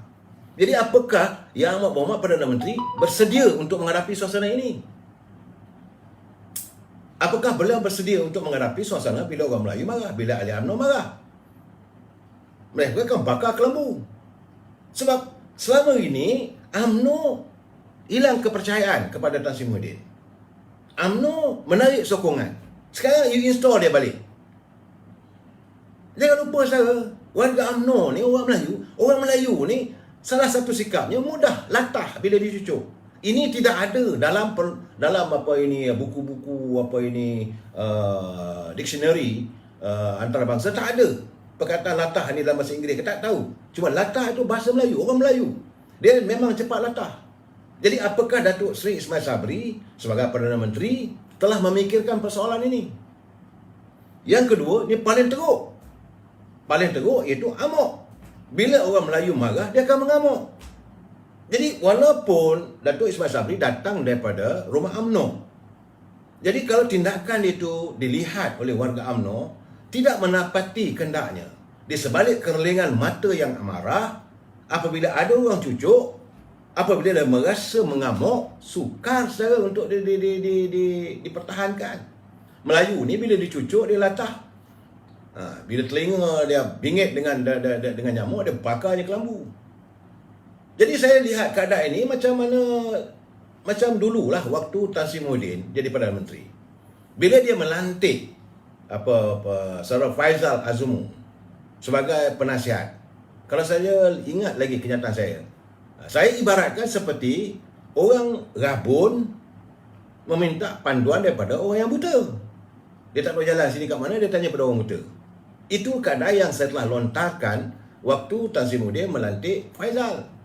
Jadi apakah Yang Amat Berhormat Perdana Menteri bersedia untuk menghadapi suasana ini? Apakah beliau bersedia untuk menghadapi suasana bila orang Melayu marah, bila ahli UMNO marah? Mereka akan bakar kelambu. Sebab selama ini UMNO hilang kepercayaan kepada Tan Sri Muhyiddin. UMNO menarik sokongan. Sekarang you install dia balik. Jangan lupa saudara, warga UMNO ni orang Melayu. Orang Melayu ni salah satu sikapnya mudah latah bila dicucuk. Ini tidak ada dalam buku-buku dictionary antarabangsa, tak ada perkataan latah ni dalam bahasa Inggeris. Kita tak tahu. Cuma latah itu bahasa Melayu, orang Melayu. Dia memang cepat latah. Jadi apakah Datuk Seri Ismail Sabri sebagai Perdana Menteri telah memikirkan persoalan ini? Yang kedua, ini paling teruk. Paling teruk iaitu amok. Bila orang Melayu marah, dia akan mengamuk. Jadi walaupun Datuk Ismail Sabri datang daripada rumah UMNO, jadi kalau tindakan itu dilihat oleh warga UMNO tidak menapati kehendaknya, di sebalik kerelingan mata yang amarah, apabila ada orang cucuk, apabila dia merasa mengamuk, sukar saudara untuk dipertahankan. Melayu ni bila dicucuk dia latah. Bila telinga dia bingit dengan nyamuk, dia bakar je kelambu. Jadi saya lihat keadaan ini macam dululah waktu Tan Sri Muhyiddin jadi Perdana Menteri. Bila dia melantik Saudara Faizal Azumu sebagai penasihat. Kalau saya ingat lagi kenyataan saya ibaratkan seperti orang rabun meminta panduan daripada orang yang buta. Dia tak tahu jalan sini kat mana, dia tanya pada orang buta. Itu keadaan yang saya telah lontarkan waktu Tan Sri Muhyiddin melantik Faizal.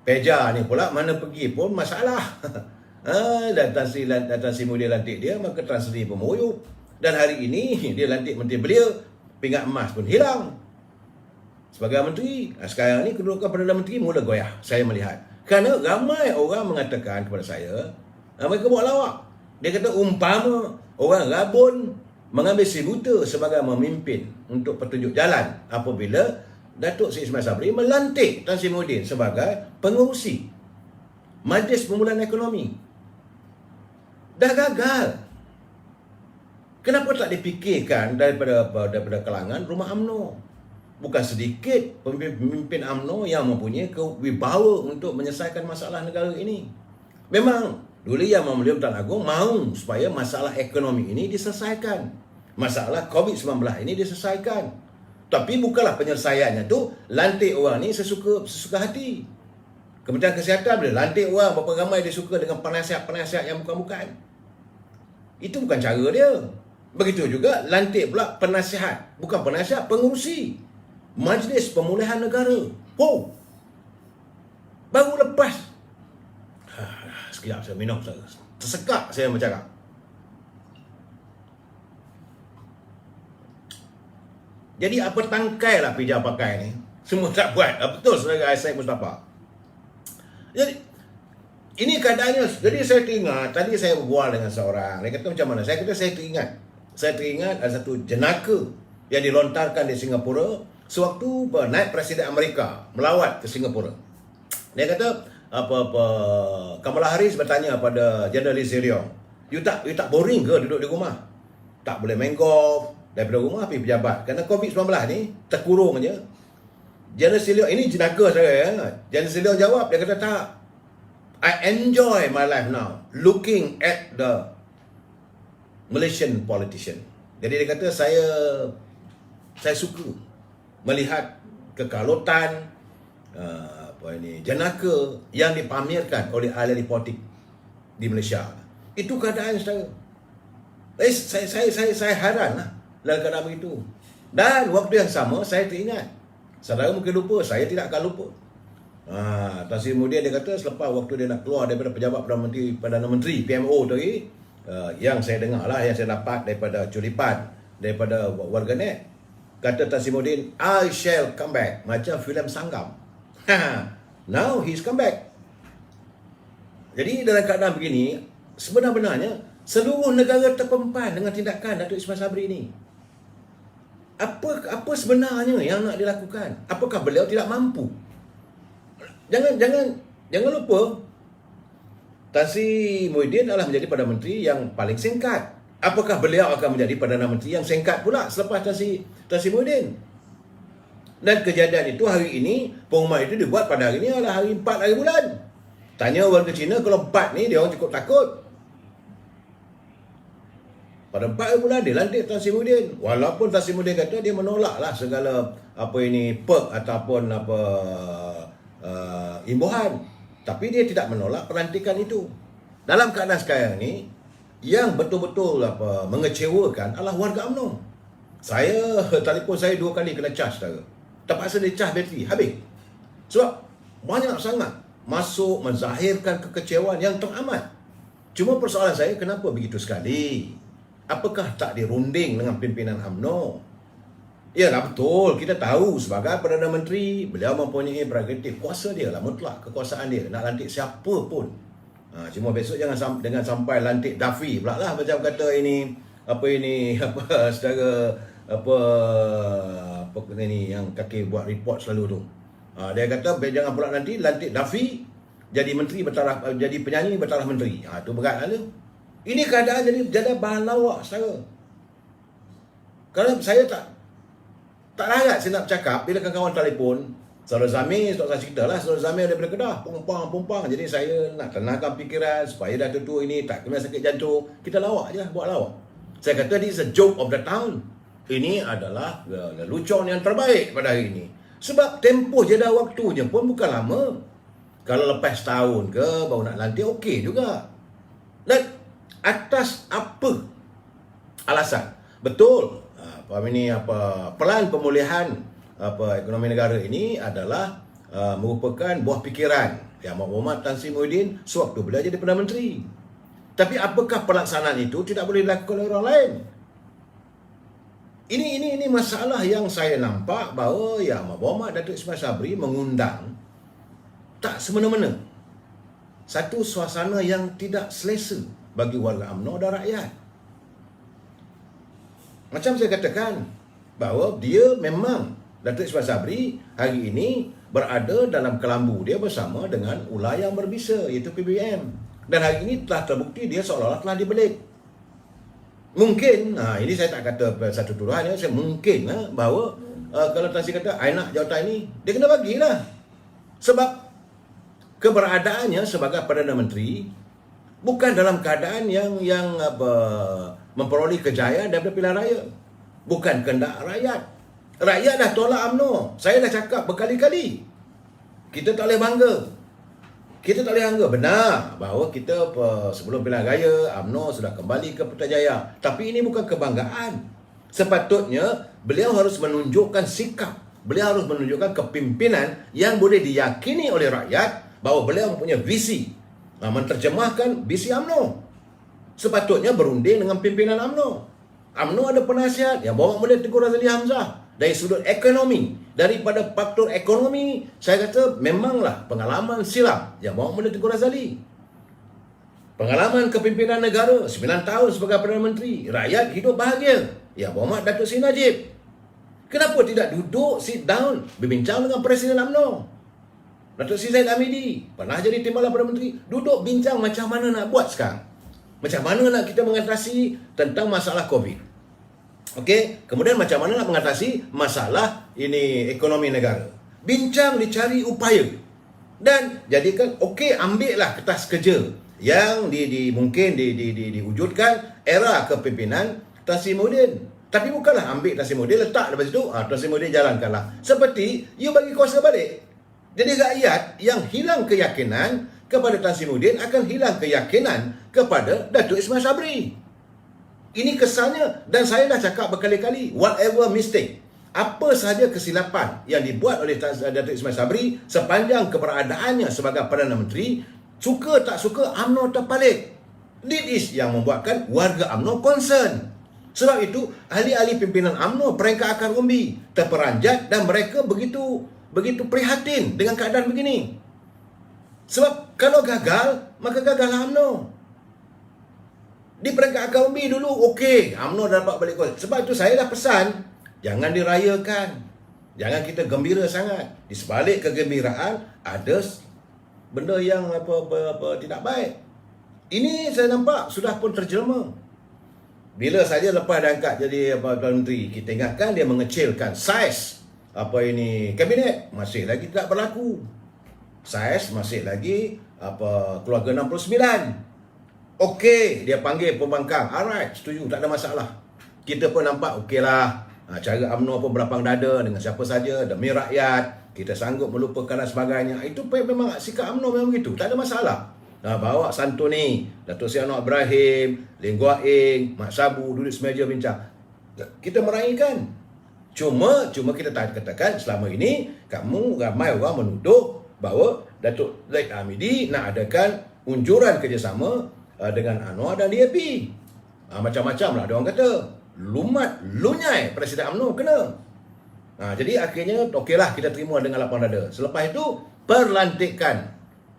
Peja ni pula mana pergi pun masalah. Dan Tan Sri Muhyiddin lantik dia, maka Tan Sri pun meruyup. Dan hari ini dia lantik Menteri Belia, pinggat emas pun hilang sebagai menteri. Sekarang ni kedudukan Perdana Menteri mula goyah, saya melihat. Kerana ramai orang mengatakan kepada saya, mereka buat lawak. Dia kata umpama orang rabun mengambil si buta sebagai memimpin untuk petunjuk jalan apabila Datuk Seri Ismail Sabri melantik Tan Sri Muhyiddin sebagai pengerusi Majlis Pemulihan Ekonomi. Dah gagal. Kenapa tak dipikirkan daripada kalangan Rumah UMNO? Bukan sedikit pemimpin UMNO yang mempunyai kewibawa untuk menyelesaikan masalah negara ini. Memang dulu Yang Maha Tuan Agong mahu supaya masalah ekonomi ini diselesaikan. Masalah COVID-19 ini diselesaikan. Tapi bukanlah penyelesaiannya tu lantik orang ni sesuka hati. Kementerian Kesihatan bila lantik orang, berapa ramai dia suka dengan penasihat-penasihat yang bukan-bukan. Itu bukan cara dia. Begitu juga lantik pula penasihat, bukan penasihat, pengurusi Majlis Pemulihan Negara. Baru lepas. Sekejap saya minum, tersekak saya bercakap. Jadi apa tangkai lah pijak pakai ni, semua tak buat. Betul saudara Aisyah Mustafa. Jadi ini keadaannya. Jadi saya teringat, tadi saya berbual dengan seorang, dia kata macam mana? Saya kata saya teringat ada satu jenaka yang dilontarkan di Singapura sewaktu naik Presiden Amerika melawat ke Singapura. Dia kata Kamala Harris bertanya pada General Lee Hsien Loong, you tak boring ke duduk di rumah? Tak boleh main golf daripada rumah pergi pejabat. Kerana COVID-19 ni terkurung je. General Hsien Loong, ini jenaka saya ya. General Hsien Loong jawab, dia kata tak. I enjoy my life now looking at the Malaysian politician. Jadi dia kata saya suka melihat kekalutan jenaka yang dipamerkan oleh ahli politik di Malaysia. Itu keadaan saya. Saya heran lah dalam keadaan begitu. Dan waktu yang sama saya teringat, saudara mungkin lupa, saya tidak akan lupa. Tan Sri Muhyiddin dia kata selepas waktu dia nak keluar daripada pejabat Perdana Menteri PMO tadi, yang saya dengar lah, yang saya dapat daripada culipan daripada warganet, kata Tan Sri Muhyiddin, I shall come back, macam filem Sanggam. Now he's come back. Jadi dalam keadaan begini, sebenarnya seluruh negara terpempan dengan tindakan Datuk Ismail Sabri ini. Apa sebenarnya yang nak dilakukan? Apakah beliau tidak mampu? Jangan lupa, Tan Sri Muhyiddin adalah menjadi Perdana Menteri yang paling singkat. Apakah beliau akan menjadi Perdana Menteri yang singkat pula selepas Tan Sri Muhyiddin? Dan kejadian itu hari ini, pengumuman itu dibuat pada hari ini adalah hari 4 hari bulan. Tanya warga Cina, kalau 4 ni dia orang cukup takut. Pada 4 hari bulan dia lantik Tan Sri Muhyiddin. Walaupun Tan Sri Muhyiddin kata dia menolaklah segala perk ataupun imbuhan, tapi dia tidak menolak pelantikan itu. Dalam keadaan sekarang ni, yang betul-betul mengecewakan adalah warga UMNO. Telefon saya 2 kali kena charge saudara. Terpaksa dia charge bateri, habis. Sebab banyak sangat masuk menzahirkan kekecewaan yang teramat. Cuma persoalan saya, kenapa begitu sekali? Apakah tak dirunding dengan pimpinan UMNO? Yalah betul, kita tahu sebagai Perdana Menteri, beliau mempunyai prerogatif, kuasa dia lah mutlak, kekuasaan dia nak lantik siapa pun. Cuma besok jangan sampai lantik Daffy pula lah, macam kata ini secara ni yang kaki buat report selalu tu. Dia kata jangan pula nanti lantik Daffy jadi menteri bertaraf, jadi penyanyi bertaraf menteri. Tu berat lah tu. Ini keadaan jadi bahan lawak saudara. Kalau saya tak larat saya nak bercakap bila kawan-kawan telefon, Saudara Zamir, saya cerita lah, Saudara Zamir daripada Kedah, pumpang. Jadi saya nak tenangkan fikiran supaya dah tua ini tak kena sakit jantung. Kita lawak je lah, buat lawak. Saya kata this is a joke of the town. Ini adalah lelucon yang terbaik pada hari ini. Sebab tempoh jeda waktunya pun bukan lama. Kalau lepas tahun ke baru nak lantik, okey juga. Dan atas apa alasan? Betul. Pelan pemulihan ekonomi negara ini adalah merupakan buah fikiran Yang Muhammad Tan Sri Muhyiddin sewaktu beliau jadi Perdana Menteri. Tapi apakah pelaksanaan itu tidak boleh dilakukan oleh orang lain? Ini masalah yang saya nampak bahawa Yang Muhammad Datuk Ismail Sabri mengundang tak semena-mena. Satu suasana yang tidak selesa bagi warga UMNO dan rakyat. Macam saya katakan bahawa dia memang Datuk Ismail Sabri hari ini berada dalam kelambu dia bersama dengan ular yang berbisa iaitu PBM. Dan hari ini telah terbukti dia seolah-olah telah dibelit. Mungkin, ini saya tak kata satu tuduhan, saya mungkin bahawa kalau Tan Sri kata, I nak jawatan ini, dia kena bagilah. Sebab keberadaannya sebagai Perdana Menteri bukan dalam keadaan yang memperoleh kejayaan daripada pilihan raya. Bukan kehendak rakyat. Rakyat dah tolak UMNO. Saya dah cakap berkali-kali. Kita tak boleh bangga. Kita tak boleh bangga. Benar bahawa kita sebelum pilihan raya UMNO sudah kembali ke Putrajaya. Tapi ini bukan kebanggaan. Sepatutnya beliau harus menunjukkan sikap. Beliau harus menunjukkan kepimpinan yang boleh diyakini oleh rakyat bahawa beliau mempunyai visi. Menterjemahkan visi UMNO. Sepatutnya berunding dengan pimpinan UMNO. UMNO ada penasihat yang bawa mulia Tengku Razali Hamzah. Dari sudut ekonomi, daripada faktor ekonomi, saya kata memanglah pengalaman silam yang bawa mulia Tengku Razali. Pengalaman kepimpinan negara 9 tahun sebagai Perdana Menteri, rakyat hidup bahagia. Ya, Muhammad Datuk Seri Najib. Kenapa tidak duduk, sit down, berbincang dengan Presiden UMNO? Datuk Seri Zahid Hamidi pernah jadi Timbalan Perdana Menteri, duduk bincang macam mana nak buat sekarang. Macam mana nak kita mengatasi tentang masalah COVID. Okey, kemudian macam mana nak mengatasi masalah ini ekonomi negara. Bincang, dicari upaya. Dan jadikan, okey, ambillah kertas kerja yang mungkin diwujudkan era kepimpinan Tan Sri Muhyiddin. Tapi bukanlah ambil Tan Sri Muhyiddin, letak lepas itu, Tan Sri Muhyiddin jalankanlah. Seperti, you bagi kuasa balik. Jadi rakyat yang hilang keyakinan kepada Tan Sri Muhyiddin akan hilang keyakinan kepada Datuk Ismail Sabri. Ini kesannya, dan saya dah cakap berkali-kali, whatever mistake, apa sahaja kesilapan yang dibuat oleh Datuk Ismail Sabri sepanjang keberadaannya sebagai Perdana Menteri, suka tak suka UMNO terpalit. This is yang membuatkan warga UMNO concern. Sebab itu, ahli-ahli pimpinan UMNO peringkat akar umbi terperanjat dan mereka begitu prihatin dengan keadaan begini. Sebab kalau gagal, maka gagallah UMNO. Di peringkat akar umbi dulu, okey, UMNO dapat balik kuasa. Sebab itu saya dah pesan, jangan dirayakan. Jangan kita gembira sangat. Di sebalik kegembiraan, ada benda yang tidak baik. Ini saya nampak sudah pun terjelma. Bila saja lepas dia angkat jadi Perdana Menteri, kita ingatkan dia mengecilkan saiz kabinet, masih lagi tidak berlaku. Saiz masih lagi keluarga 69. Okey, dia panggil pembangkang. Alright, setuju, tak ada masalah. Kita pun nampak okeylah. Cara UMNO pun berlapang dada dengan siapa saja demi rakyat. Kita sanggup melupakan dan sebagainya. Itu memang sikap UMNO memang begitu. Tak ada masalah. Bawa santuni Datuk Seri Anwar Ibrahim, Lim Guak Eng, Mat Sabu duduk semeja bincang. Kita meraihkan. Cuma kita tak katakan selama ini kamu ramai orang menuduh bahawa Datuk Zahid Hamidi nak adakan unjuran kerjasama dengan Anwar dan DAP. Macam-macam lah dia orang kata. Lumat, lunyai Presiden UMNO kena. Jadi akhirnya okeylah kita terima dengan lapang dada. Selepas itu perlantikan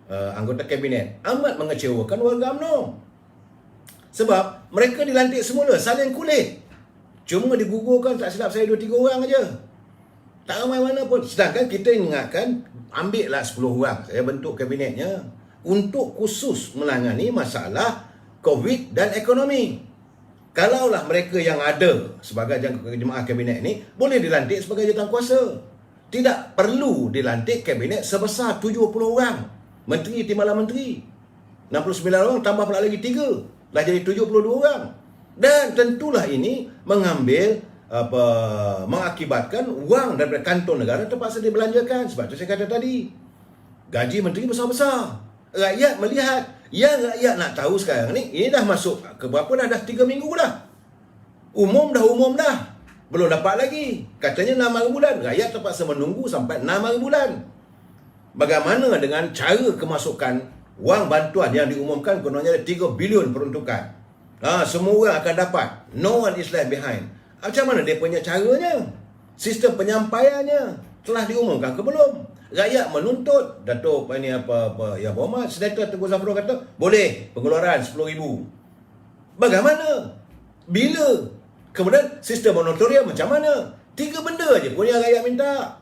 anggota kabinet amat mengecewakan warga UMNO. Sebab mereka dilantik semula saling kulit. Cuma digugurkan tak silap saya 2-3 orang aja. Tak ramai mana pun. Sedangkan kita ingatkan, ambillah 10 orang. Saya bentuk kabinetnya untuk khusus menangani masalah COVID dan ekonomi. Kalaulah mereka yang ada sebagai jemaah kabinet ini boleh dilantik sebagai jawatankuasa. Tidak perlu dilantik kabinet sebesar 70 orang. Menteri timbalan menteri. 69 orang tambah pula lagi 3. Dah jadi 72 orang. Dan tentulah ini mengakibatkan wang daripada kantong negara terpaksa dibelanjakan. Sebab tu saya kata tadi, gaji menteri besar-besar. Rakyat melihat. Yang rakyat nak tahu sekarang ni, ini dah masuk ke berapa dah? Dah 3 minggu dah. Umum dah. Belum dapat lagi. Katanya 6 hari bulan. Rakyat terpaksa menunggu sampai 6 hari bulan. Bagaimana dengan cara kemasukan wang bantuan yang diumumkan kononnya ada 3 bilion peruntukan. Semua orang akan dapat. No one is left behind. Macam mana dia punya caranya? Sistem penyampaiannya telah diumumkan ke belum? Rakyat menuntut. Datuk yang berhormat Senator Tengku Zafrul kata boleh pengeluaran 10,000. Bagaimana? Bila? Kemudian sistem moratorium macam mana? 3 benda je pun yang rakyat minta.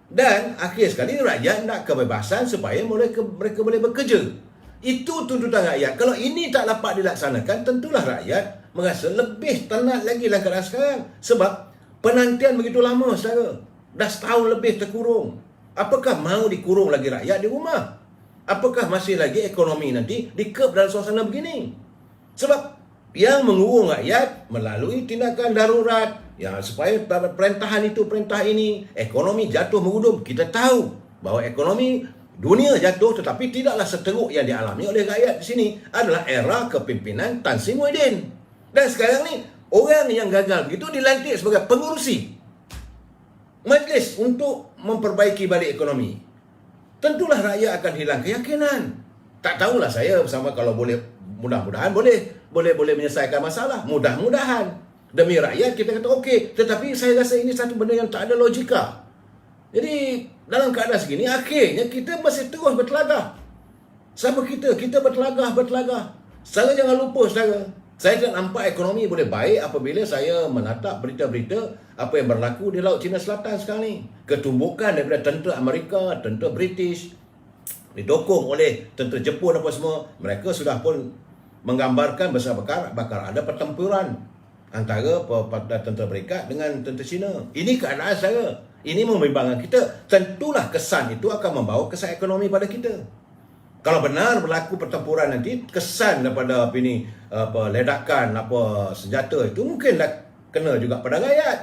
Dan akhir sekali rakyat nak kebebasan supaya mereka boleh bekerja. Itu tuntutan rakyat. Kalau ini tak dapat dilaksanakan, tentulah rakyat merasa lebih tenat lagi dalam keadaan sekarang. Sebab penantian begitu lama, saudara. Dah setahun lebih terkurung. Apakah mahu dikurung lagi rakyat di rumah? Apakah masih lagi ekonomi nanti dikep dalam suasana begini? Sebab yang mengurung rakyat melalui tindakan darurat, ya, supaya perintahan itu, perintah ini, ekonomi jatuh mengudum. Kita tahu bahawa ekonomi dunia jatuh, tetapi tidaklah seteruk yang dialami oleh rakyat di sini. Adalah era kepimpinan Tan Sri Muhyiddin. Dan sekarang ni, orang yang gagal begitu dilantik sebagai pengurusi majlis untuk memperbaiki balik ekonomi. Tentulah rakyat akan hilang keyakinan. Tak tahulah saya bersama, kalau boleh, mudah-mudahan boleh menyelesaikan masalah. Mudah-mudahan. Demi rakyat kita kata okey. Tetapi saya rasa ini satu benda yang tak ada logika. Jadi dalam keadaan segini, akhirnya kita masih terus bertelagah. Sama kita bertelagah. Saudara jangan lupa, saudara. Saya tak nampak ekonomi boleh baik apabila saya menatap berita-berita apa yang berlaku di Laut Cina Selatan sekarang ni. Ketumbukan daripada tentera Amerika, tentera British, didokong oleh tentera Jepun apa semua. Mereka sudah pun menggambarkan bakal ada pertempuran antara tentera Amerika dengan tentera Cina. Ini keadaan saya. Ini membimbangkan kita. Tentulah kesan itu akan membawa kesan ekonomi pada kita. Kalau benar berlaku pertempuran nanti, kesan daripada ledakan senjata itu mungkin dah kena juga pada rakyat.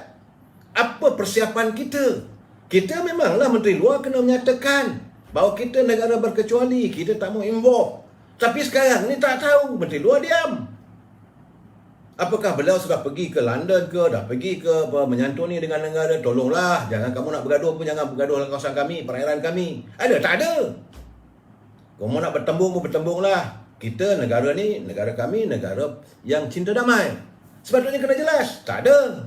Apa persiapan kita? Kita memanglah Menteri Luar kena menyatakan bahawa kita negara berkecuali, kita tak mau involve. Tapi sekarang ni tak tahu, Menteri Luar diam. Apakah beliau sudah pergi ke London ke, dah pergi ke menyantuni dengan negara, tolonglah, jangan kamu nak bergaduh pun jangan bergaduh dalam kawasan kami, perairan kami. Ada? Tak ada. Kamu nak bertembung pun bertembunglah. Kita negara ni, negara kami, negara yang cinta damai. Sepatutnya kena jelas. Tak ada.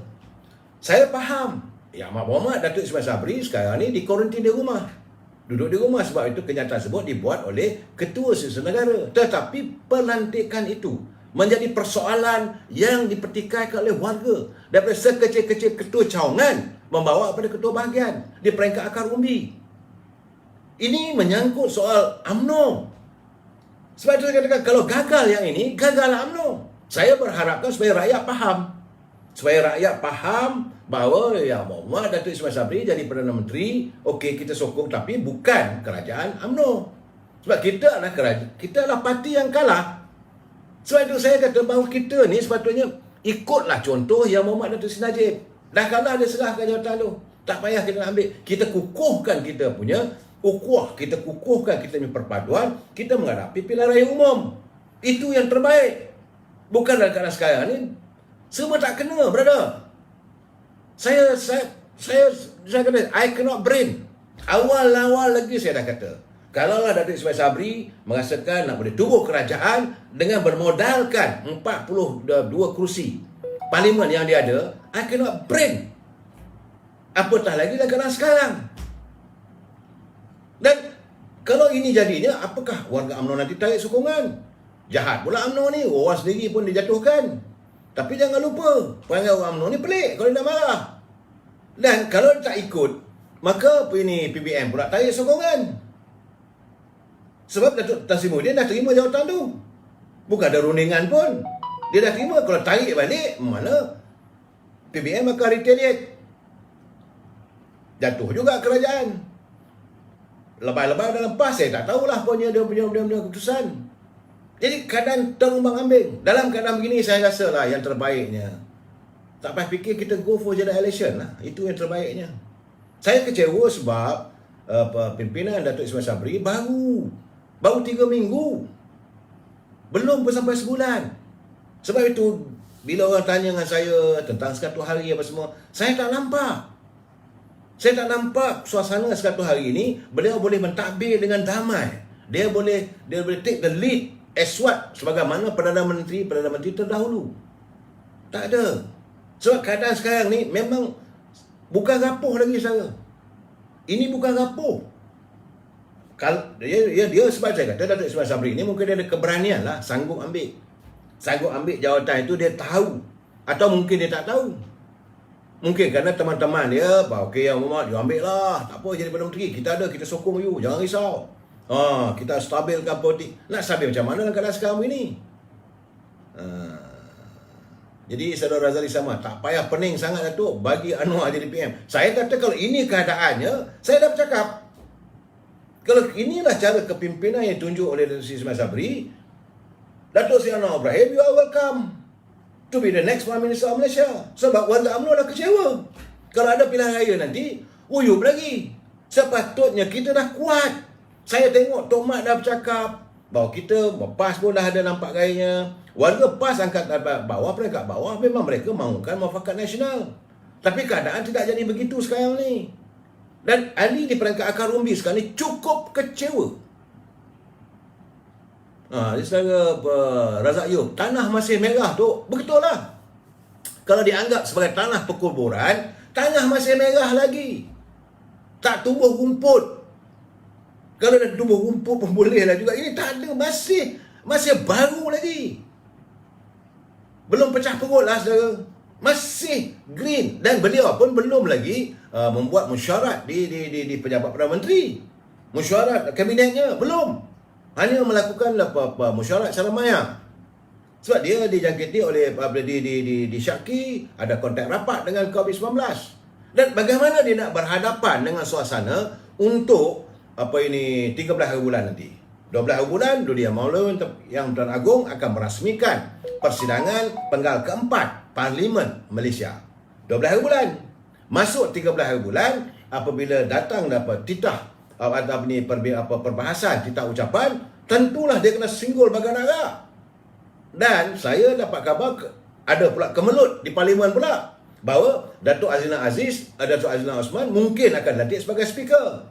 Saya faham. Yang Amat Berhormat Datuk Ismail Sabri sekarang ni dikuarantin di rumah. Duduk di rumah sebab itu kenyataan tersebut dibuat oleh Ketua Setiausaha Negara. Tetapi pelantikan itu menjadi persoalan yang dipertikaikan oleh warga. Daripada sekecil-kecil ketua cawangan membawa kepada ketua bahagian di peringkat akar umbi. Ini menyangkut soal UMNO. Sebab itu saya katakan, kalau gagal yang ini, gagallah UMNO. Saya berharapkan supaya rakyat faham. Supaya rakyat faham bahawa Yang Berhormat Datuk Ismail Sabri jadi Perdana Menteri, okey kita sokong, tapi bukan kerajaan UMNO. Sebab kita adalah parti yang kalah. Sebab itu saya kata bahawa kita ni sepatutnya ikutlah contoh Yang Berhormat Datuk Seri Najib. Dah kalah dia serahkan jawatan tu. Tak payah kita nak ambil. Kita kukuhkan kita punya ukhuwah, kita kukuhkan kita punya perpaduan, kita menghadapi pilihan raya umum. Itu yang terbaik. Bukan dalam keadaan sekarang ni semua tak kena, brother. Saya kata I cannot brain. Awal-awal lagi saya dah kata, kalaulah Datuk Ismail Sabri merasakan nak boleh tubuh kerajaan dengan bermodalkan 42 kerusi parlimen yang dia ada, I cannot brain. Apatah lagi dalam keadaan sekarang. Dan kalau ini jadinya, apakah warga UMNO nanti tarik sokongan? Jahat pula UMNO ni, orang sendiri pun dijatuhkan. Tapi jangan lupa, perangai orang UMNO ni pelik kalau dia dah marah. Dan kalau tak ikut, maka ini PBM pula tarik sokongan. Sebab Datuk Tan Sri Muhyiddin dah terima jawatan tu. Bukan ada rundingan pun. Dia dah terima. Kalau tarik balik, mana PBM akan retaliate. Jatuh juga kerajaan. Lebay-lebay dalam PAS, saya tak tahulah punya dia punya keputusan. Jadi keadaan terumbang ambing. Dalam keadaan begini saya rasa lah yang terbaiknya, tak payah fikir, kita go for general election lah. Itu yang terbaiknya. Saya kecewa sebab pimpinan Datuk Ismail Sabri baru 3 minggu. Belum pun sampai sebulan. Sebab itu bila orang tanya dengan saya tentang 100 hari apa semua, saya tak nampak. Saya tak nampak suasana 100 hari ini beliau boleh mentadbir dengan damai. Dia boleh take the lead as what sebagaimana Perdana Menteri terdahulu. Tak ada. Sebab keadaan sekarang ni memang bukan rapuh lagi saya. Ini bukan rapuh. Dia sebab saya kata Datuk Ismail Sabri ni mungkin dia ada keberanian lah, sanggup ambil jawatan itu. Dia tahu, atau mungkin dia tak tahu. Mungkin kerana teman-teman dia, okey yang Muhammad, you ambil lah, tak apa jadi Perdana Menteri, kita sokong you, jangan risau. Kita stabilkan politik. Nak stabil macam mana dalam keadaan sekarang ini? Jadi Saudara Razali Samad, tak payah pening sangat Datuk bagi Anwar jadi PM. Saya kata kalau ini keadaannya, saya dah bercakap. Kalau inilah cara kepimpinan yang ditunjuk oleh Datuk Seri Ismail Sabri, Datuk Seri Anwar Ibrahim, you are welcome to be the next Prime Minister of Malaysia. Sebab warga UMNO dah kecewa. Kalau ada pilihan raya nanti, uyup lagi. Sepatutnya kita dah kuat. Saya tengok Tok Mat dah bercakap bahawa kita, PAS pun dah ada nampak gayanya. Warga PAS angkat bawah, peringkat bawah, memang mereka mahukan muafakat nasional. Tapi keadaan tidak jadi begitu sekarang ni. Dan ahli di peringkat akar umbi sekarang ni cukup kecewa. Dia saudara Razak Yub, tanah masih merah tu, betul lah. Kalau dianggap sebagai tanah perkuburan, tanah masih merah lagi. Tak tumbuh rumput. Kalau dah tumbuh rumput pun boleh lah juga. Ini tak ada, masih baru lagi. Belum pecah perut lah saudara. Masih green. Dan beliau pun belum lagi membuat mesyuarat di pejabat Perdana Menteri. Mesyuarat kabinetnya belum. Hanya melakukan mesyuarat secara maya. Sebab dia dijangkiti oleh di Syaki, ada kontak rapat dengan COVID-19. Dan bagaimana dia nak berhadapan dengan suasana untuk 13 hari bulan nanti. 12 hari bulan, Duli Maulana yang Tuan Agong akan merasmikan persidangan penggal keempat Parlimen Malaysia. 12 hari bulan. Masuk 13 hari bulan, apabila datang dapat titah perbahasan, titah ucapan, tentulah dia kena singgul bagai negara. Dan saya dapat khabar ada pula kemelut di Parlimen pula bahawa Datuk Azlina Aziz, Datuk Azlina Osman mungkin akan dilantik sebagai speaker.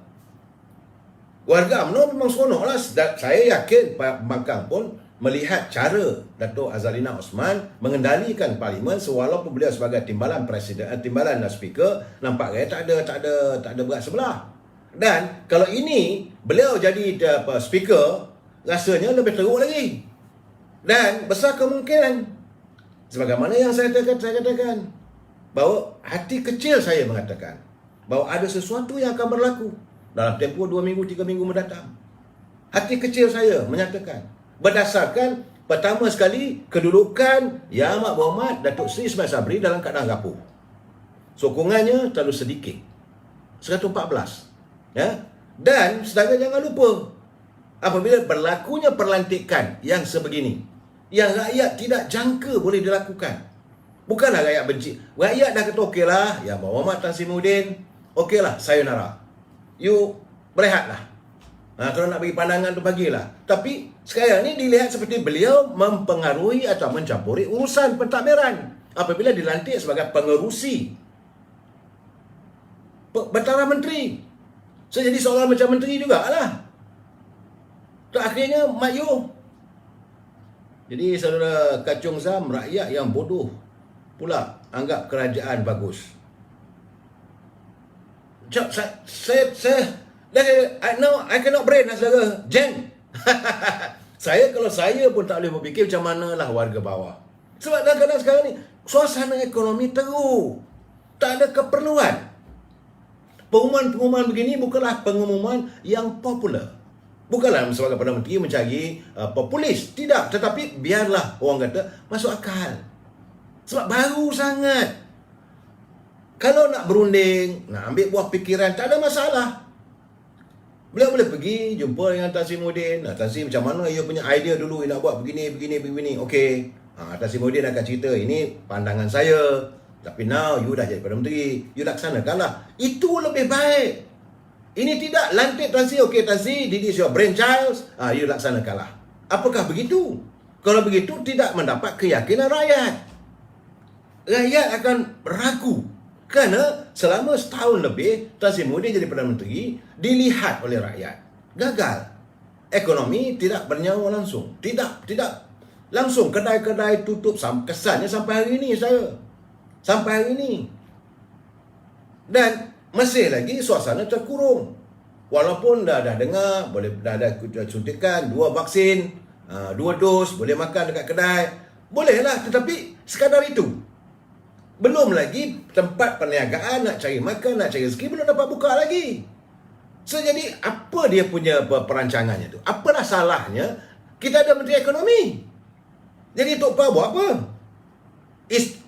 Warga UMNO memang seronok lah. Saya yakin pembangkang pun melihat cara Datuk Azalina Osman mengendalikan Parlimen, sewalaupun beliau sebagai timbalan presiden, timbalan speaker, nampak tak ada berat sebelah. Dan kalau ini beliau jadi speaker, rasanya lebih teruk lagi. Dan besar kemungkinan, sebagaimana yang saya katakan, bahawa hati kecil saya mengatakan bahawa ada sesuatu yang akan berlaku dalam tempoh 2 minggu, 3 minggu mendatang. Hati kecil saya menyatakan, berdasarkan pertama sekali kedudukan Yang Amat Berhormat Datuk Seri Ismail Sabri dalam keadaan rapuh. Sokongannya terlalu sedikit, 114. Ya? Dan saudara jangan lupa, apabila berlakunya perlantikan yang sebegini, yang rakyat tidak jangka boleh dilakukan. Bukanlah rakyat benci. Rakyat dah kata okeylah, Yang Berhormat Tan Sri Muhyiddin, okeylah, sayonara. You berehatlah. Kalau nak bagi pandangan tu bagilah. Tapi sekarang ni dilihat seperti beliau mempengaruhi atau mencampuri urusan pentadbiran apabila dilantik sebagai pengerusi Perdana Menteri. So, jadi seorang macam menteri jugalah. Tak akhirnya Mat Yu. Jadi saudara Kacung Zam, rakyat yang bodoh pula anggap kerajaan bagus. I cannot brain lah saudara. Jen. Kalau saya pun tak boleh berfikir macam manalah warga bawah. Sebab dalam keadaan sekarang ni, suasana ekonomi teruk. Tak ada keperluan Pengumuman-pengumuman begini bukanlah pengumuman yang popular. Bukanlah sebagai Perdana Menteri mencari populis. Tidak. Tetapi biarlah orang kata masuk akal. Sebab baru sangat. Kalau nak berunding, nak ambil buah fikiran, tak ada masalah. Beliau boleh pergi jumpa dengan Tan Sri Muhyiddin. Tan Sri macam mana ia punya idea dulu, nak buat begini. Okey. Tan Sri Muhyiddin akan cerita, ini pandangan saya. Tapi now you dah jadi Perdana Menteri, you laksanakanlah. Itu lebih baik. Ini tidak lantik Tan Sri, okey Tan Sri, this is your brainchild, you laksanakanlah. Apakah begitu? Kalau begitu tidak mendapat keyakinan rakyat. Rakyat akan ragu. Kerana selama setahun lebih Tan Sri Muhyiddin jadi Perdana Menteri dilihat oleh rakyat gagal. Ekonomi tidak bernyawa langsung. Tidak langsung kedai-kedai tutup, kesannya sampai hari ini saya. Sampai hari ini. Dan masih lagi suasana terkurung. Walaupun dah dengar, dah ada suntikan, 2 vaksin, 2 dos, boleh makan dekat kedai. Bolehlah, tetapi sekadar itu. Belum lagi tempat perniagaan, nak cari makan, nak cari rezeki, belum dapat buka lagi. So, jadi apa dia punya perancangannya tu? Apalah salahnya kita ada Menteri Ekonomi? Jadi Tok Pa buat apa?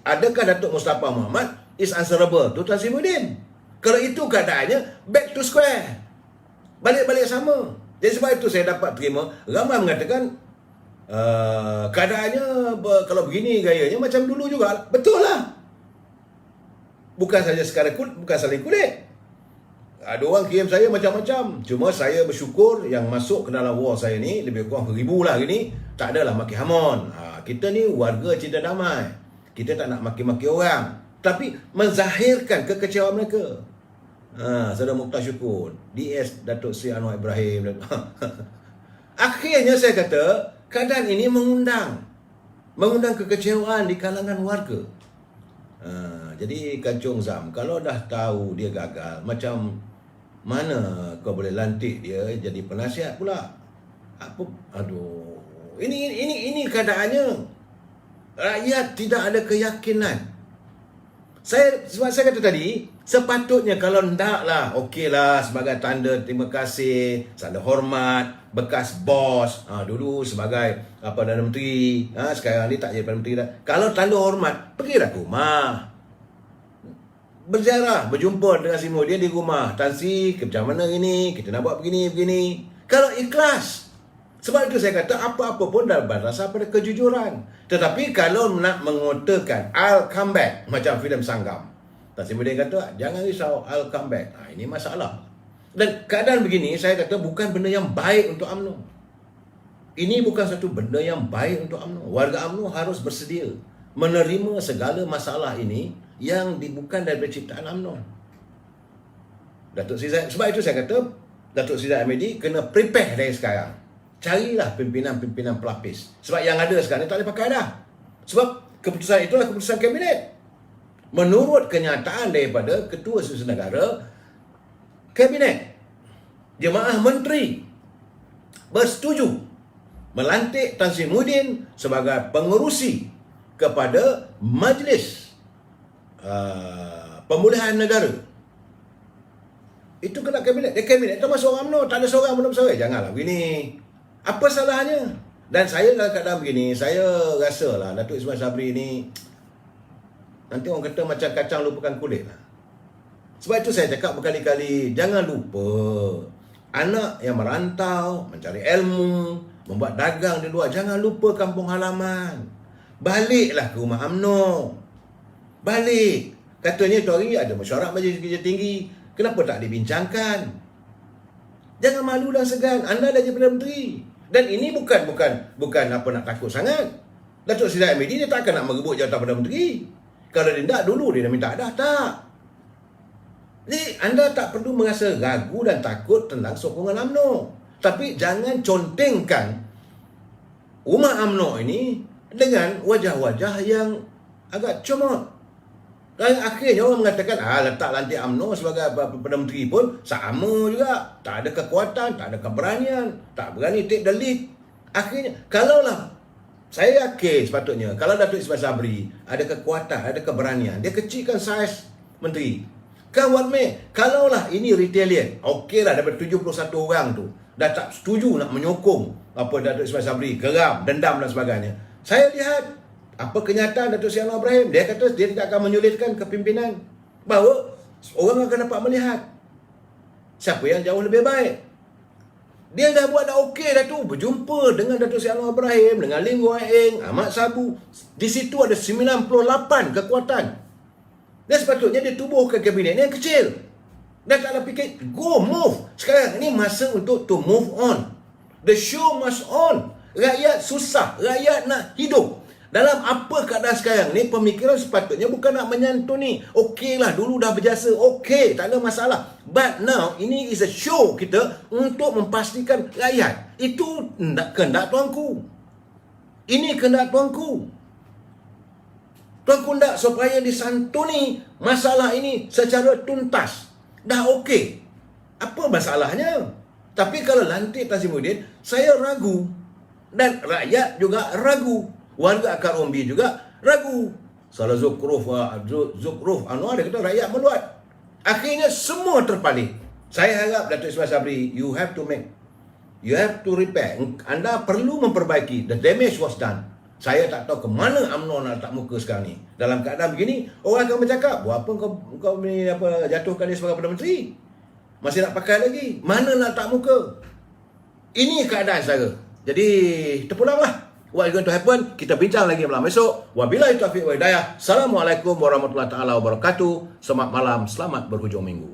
Adakah Datuk Mustafa Mohamed is answerable to Tan Sri Muhyiddin? Kalau itu keadaannya, back to square. Balik-balik sama. Jadi sebab itu saya dapat terima, ramai mengatakan, keadaannya kalau begini gayanya macam dulu juga. Betul lah. Bukan saja sekadar bukan saling kulit. Ada orang kirim saya macam-macam. Cuma saya bersyukur yang masuk ke dalam wall saya ni, lebih kurang 1,000 lah hari ni, tak adalah maki hamon. Kita ni warga cinta damai. Kita tak nak maki-maki orang. Tapi menzahirkan kekecewaan mereka. Saudara Mukhtar Syukun, DS Datuk Seri Anwar Ibrahim. Akhirnya saya kata, keadaan ini mengundang kekecewaan di kalangan warga. Jadi Kancung Zam, kalau dah tahu dia gagal, macam mana kau boleh lantik dia jadi penasihat pula? Aduh, ini keadaannya. Rakyat tidak ada keyakinan. Sebab saya kata tadi, sepatutnya kalau ndaklah, okeylah sebagai tanda terima kasih, tanda hormat, bekas bos, dulu sebagai Perdana Menteri, sekarang ni tak jadi Perdana Menteri dah. Kalau tanda hormat, pergilah ke rumah. Berziarah, berjumpa dengan Sri Muhyiddin di rumah. Tan Sri, macam mana ini? Kita nak buat begini. Kalau ikhlas. Sebab itu saya kata apa-apa pun dah berdasar pada kejujuran. Tetapi kalau nak mengotakan I'll come back, macam filem Sanggam, Tan Sri Muhyiddin kata, jangan risau, I'll come back. Ini masalah. Dan keadaan begini, saya kata bukan benda yang baik untuk UMNO. Ini bukan satu benda yang baik untuk UMNO. Warga UMNO harus bersedia menerima segala masalah ini yang bukan daripada ciptaan UMNO. Datuk Seri Zahid, sebab itu saya kata Datuk Seri Zahid Hamidi kena prepare dari sekarang. Carilah pimpinan-pimpinan pelapis. Sebab yang ada sekarang ni tak boleh pakai dah. Sebab keputusan itulah keputusan kabinet. Menurut kenyataan daripada Ketua Setiausaha Negara, kabinet, Jemaah Menteri bersetuju melantik Tan Sri Muhyiddin sebagai pengerusi kepada Majlis Pemulihan Negara. Itu kena kabinet. Kabinet termasuk orang UMNO. Tak ada seorang pun bersalah. Janganlah begini. Apa salahnya? Dan saya dalam keadaan begini, saya rasalah Datuk Ismail Sabri ni, nanti orang kata macam kacang lupakan kulit lah. Sebab itu saya cakap berkali-kali, jangan lupa anak yang merantau, mencari ilmu, membuat dagang di luar, jangan lupa kampung halaman. Baliklah ke rumah UMNO. Balik. Katanya tu hari ada mesyuarat Majlis Kerja Tinggi. Kenapa tak dibincangkan? Jangan malu dan segan. Anda dah jadi Perdana Menteri. Dan ini bukan apa nak takut sangat. Datuk Seri Zahid Hamidi dia tak akan nak merebut jawatan Perdana Menteri. Kalau dia tak, dulu dia dah minta dah. Tak. Jadi anda tak perlu merasa ragu dan takut tentang sokongan UMNO. Tapi jangan contengkan rumah UMNO ini dengan wajah-wajah yang agak comot. Dan akhirnya orang mengatakan, letak lantik UMNO sebagai Perdana Menteri pun sama juga. Tak ada kekuatan, tak ada keberanian, tak berani take the lead. Akhirnya, kalaulah, saya yakin sepatutnya, kalau Datuk Ismail Sabri ada kekuatan, ada keberanian, dia kecilkan saiz Menteri. Kan what may, kalaulah ini retaliate, okeylah daripada 71 orang tu dah tak setuju nak menyokong apa Datuk Ismail Sabri, geram, dendam dan sebagainya. Saya lihat apa kenyataan Datuk Seri Anwar Ibrahim. Dia kata dia tidak akan menyulitkan kepimpinan, bahawa orang akan dapat melihat siapa yang jauh lebih baik. Dia dah buat dah okey dah tu, berjumpa dengan Datuk Seri Anwar Ibrahim, dengan Lim Guai Eng, Ahmad Sabu. Di situ ada 98 kekuatan. Dan sepatutnya dia tubuhkan kabinet ni yang kecil. Dan tak ada fikir, go move. Sekarang ni masa untuk to move on. The show must on. Rakyat susah, rakyat nak hidup. Dalam apa keadaan sekarang ni, pemikiran sepatutnya bukan nak menyantuni. Okeylah, dulu dah berjasa, okey, tak ada masalah. But now, ini is a show kita untuk memastikan rakyat. Itu kehendak tuanku. Ini kehendak tuanku. Tuanku nak supaya disantuni masalah ini secara tuntas. Dah okey. Apa masalahnya? Tapi kalau lantik Tazimuddin, saya ragu. Dan rakyat juga ragu. Warga Akar Umbi juga ragu. Salah Zukruf Anwar, dia kata rakyat meluat. Akhirnya semua terpaling. Saya harap Datuk Ismail Sabri, you have to repair. Anda perlu memperbaiki. The damage was done. Saya tak tahu ke mana UMNO nak letak muka sekarang ni. Dalam keadaan begini, orang akan bercakap, buat apa kau ni jatuhkan dia sebagai Perdana Menteri? Masih nak pakai lagi? Mana nak letak muka? Ini keadaan saudara. Jadi, terpulanglah. What is going to happen? Kita bincang lagi malam esok. Wabillahi taufiq wa hidayah. Assalamualaikum warahmatullahi taala wabarakatuh. Selamat malam, selamat berhujung minggu.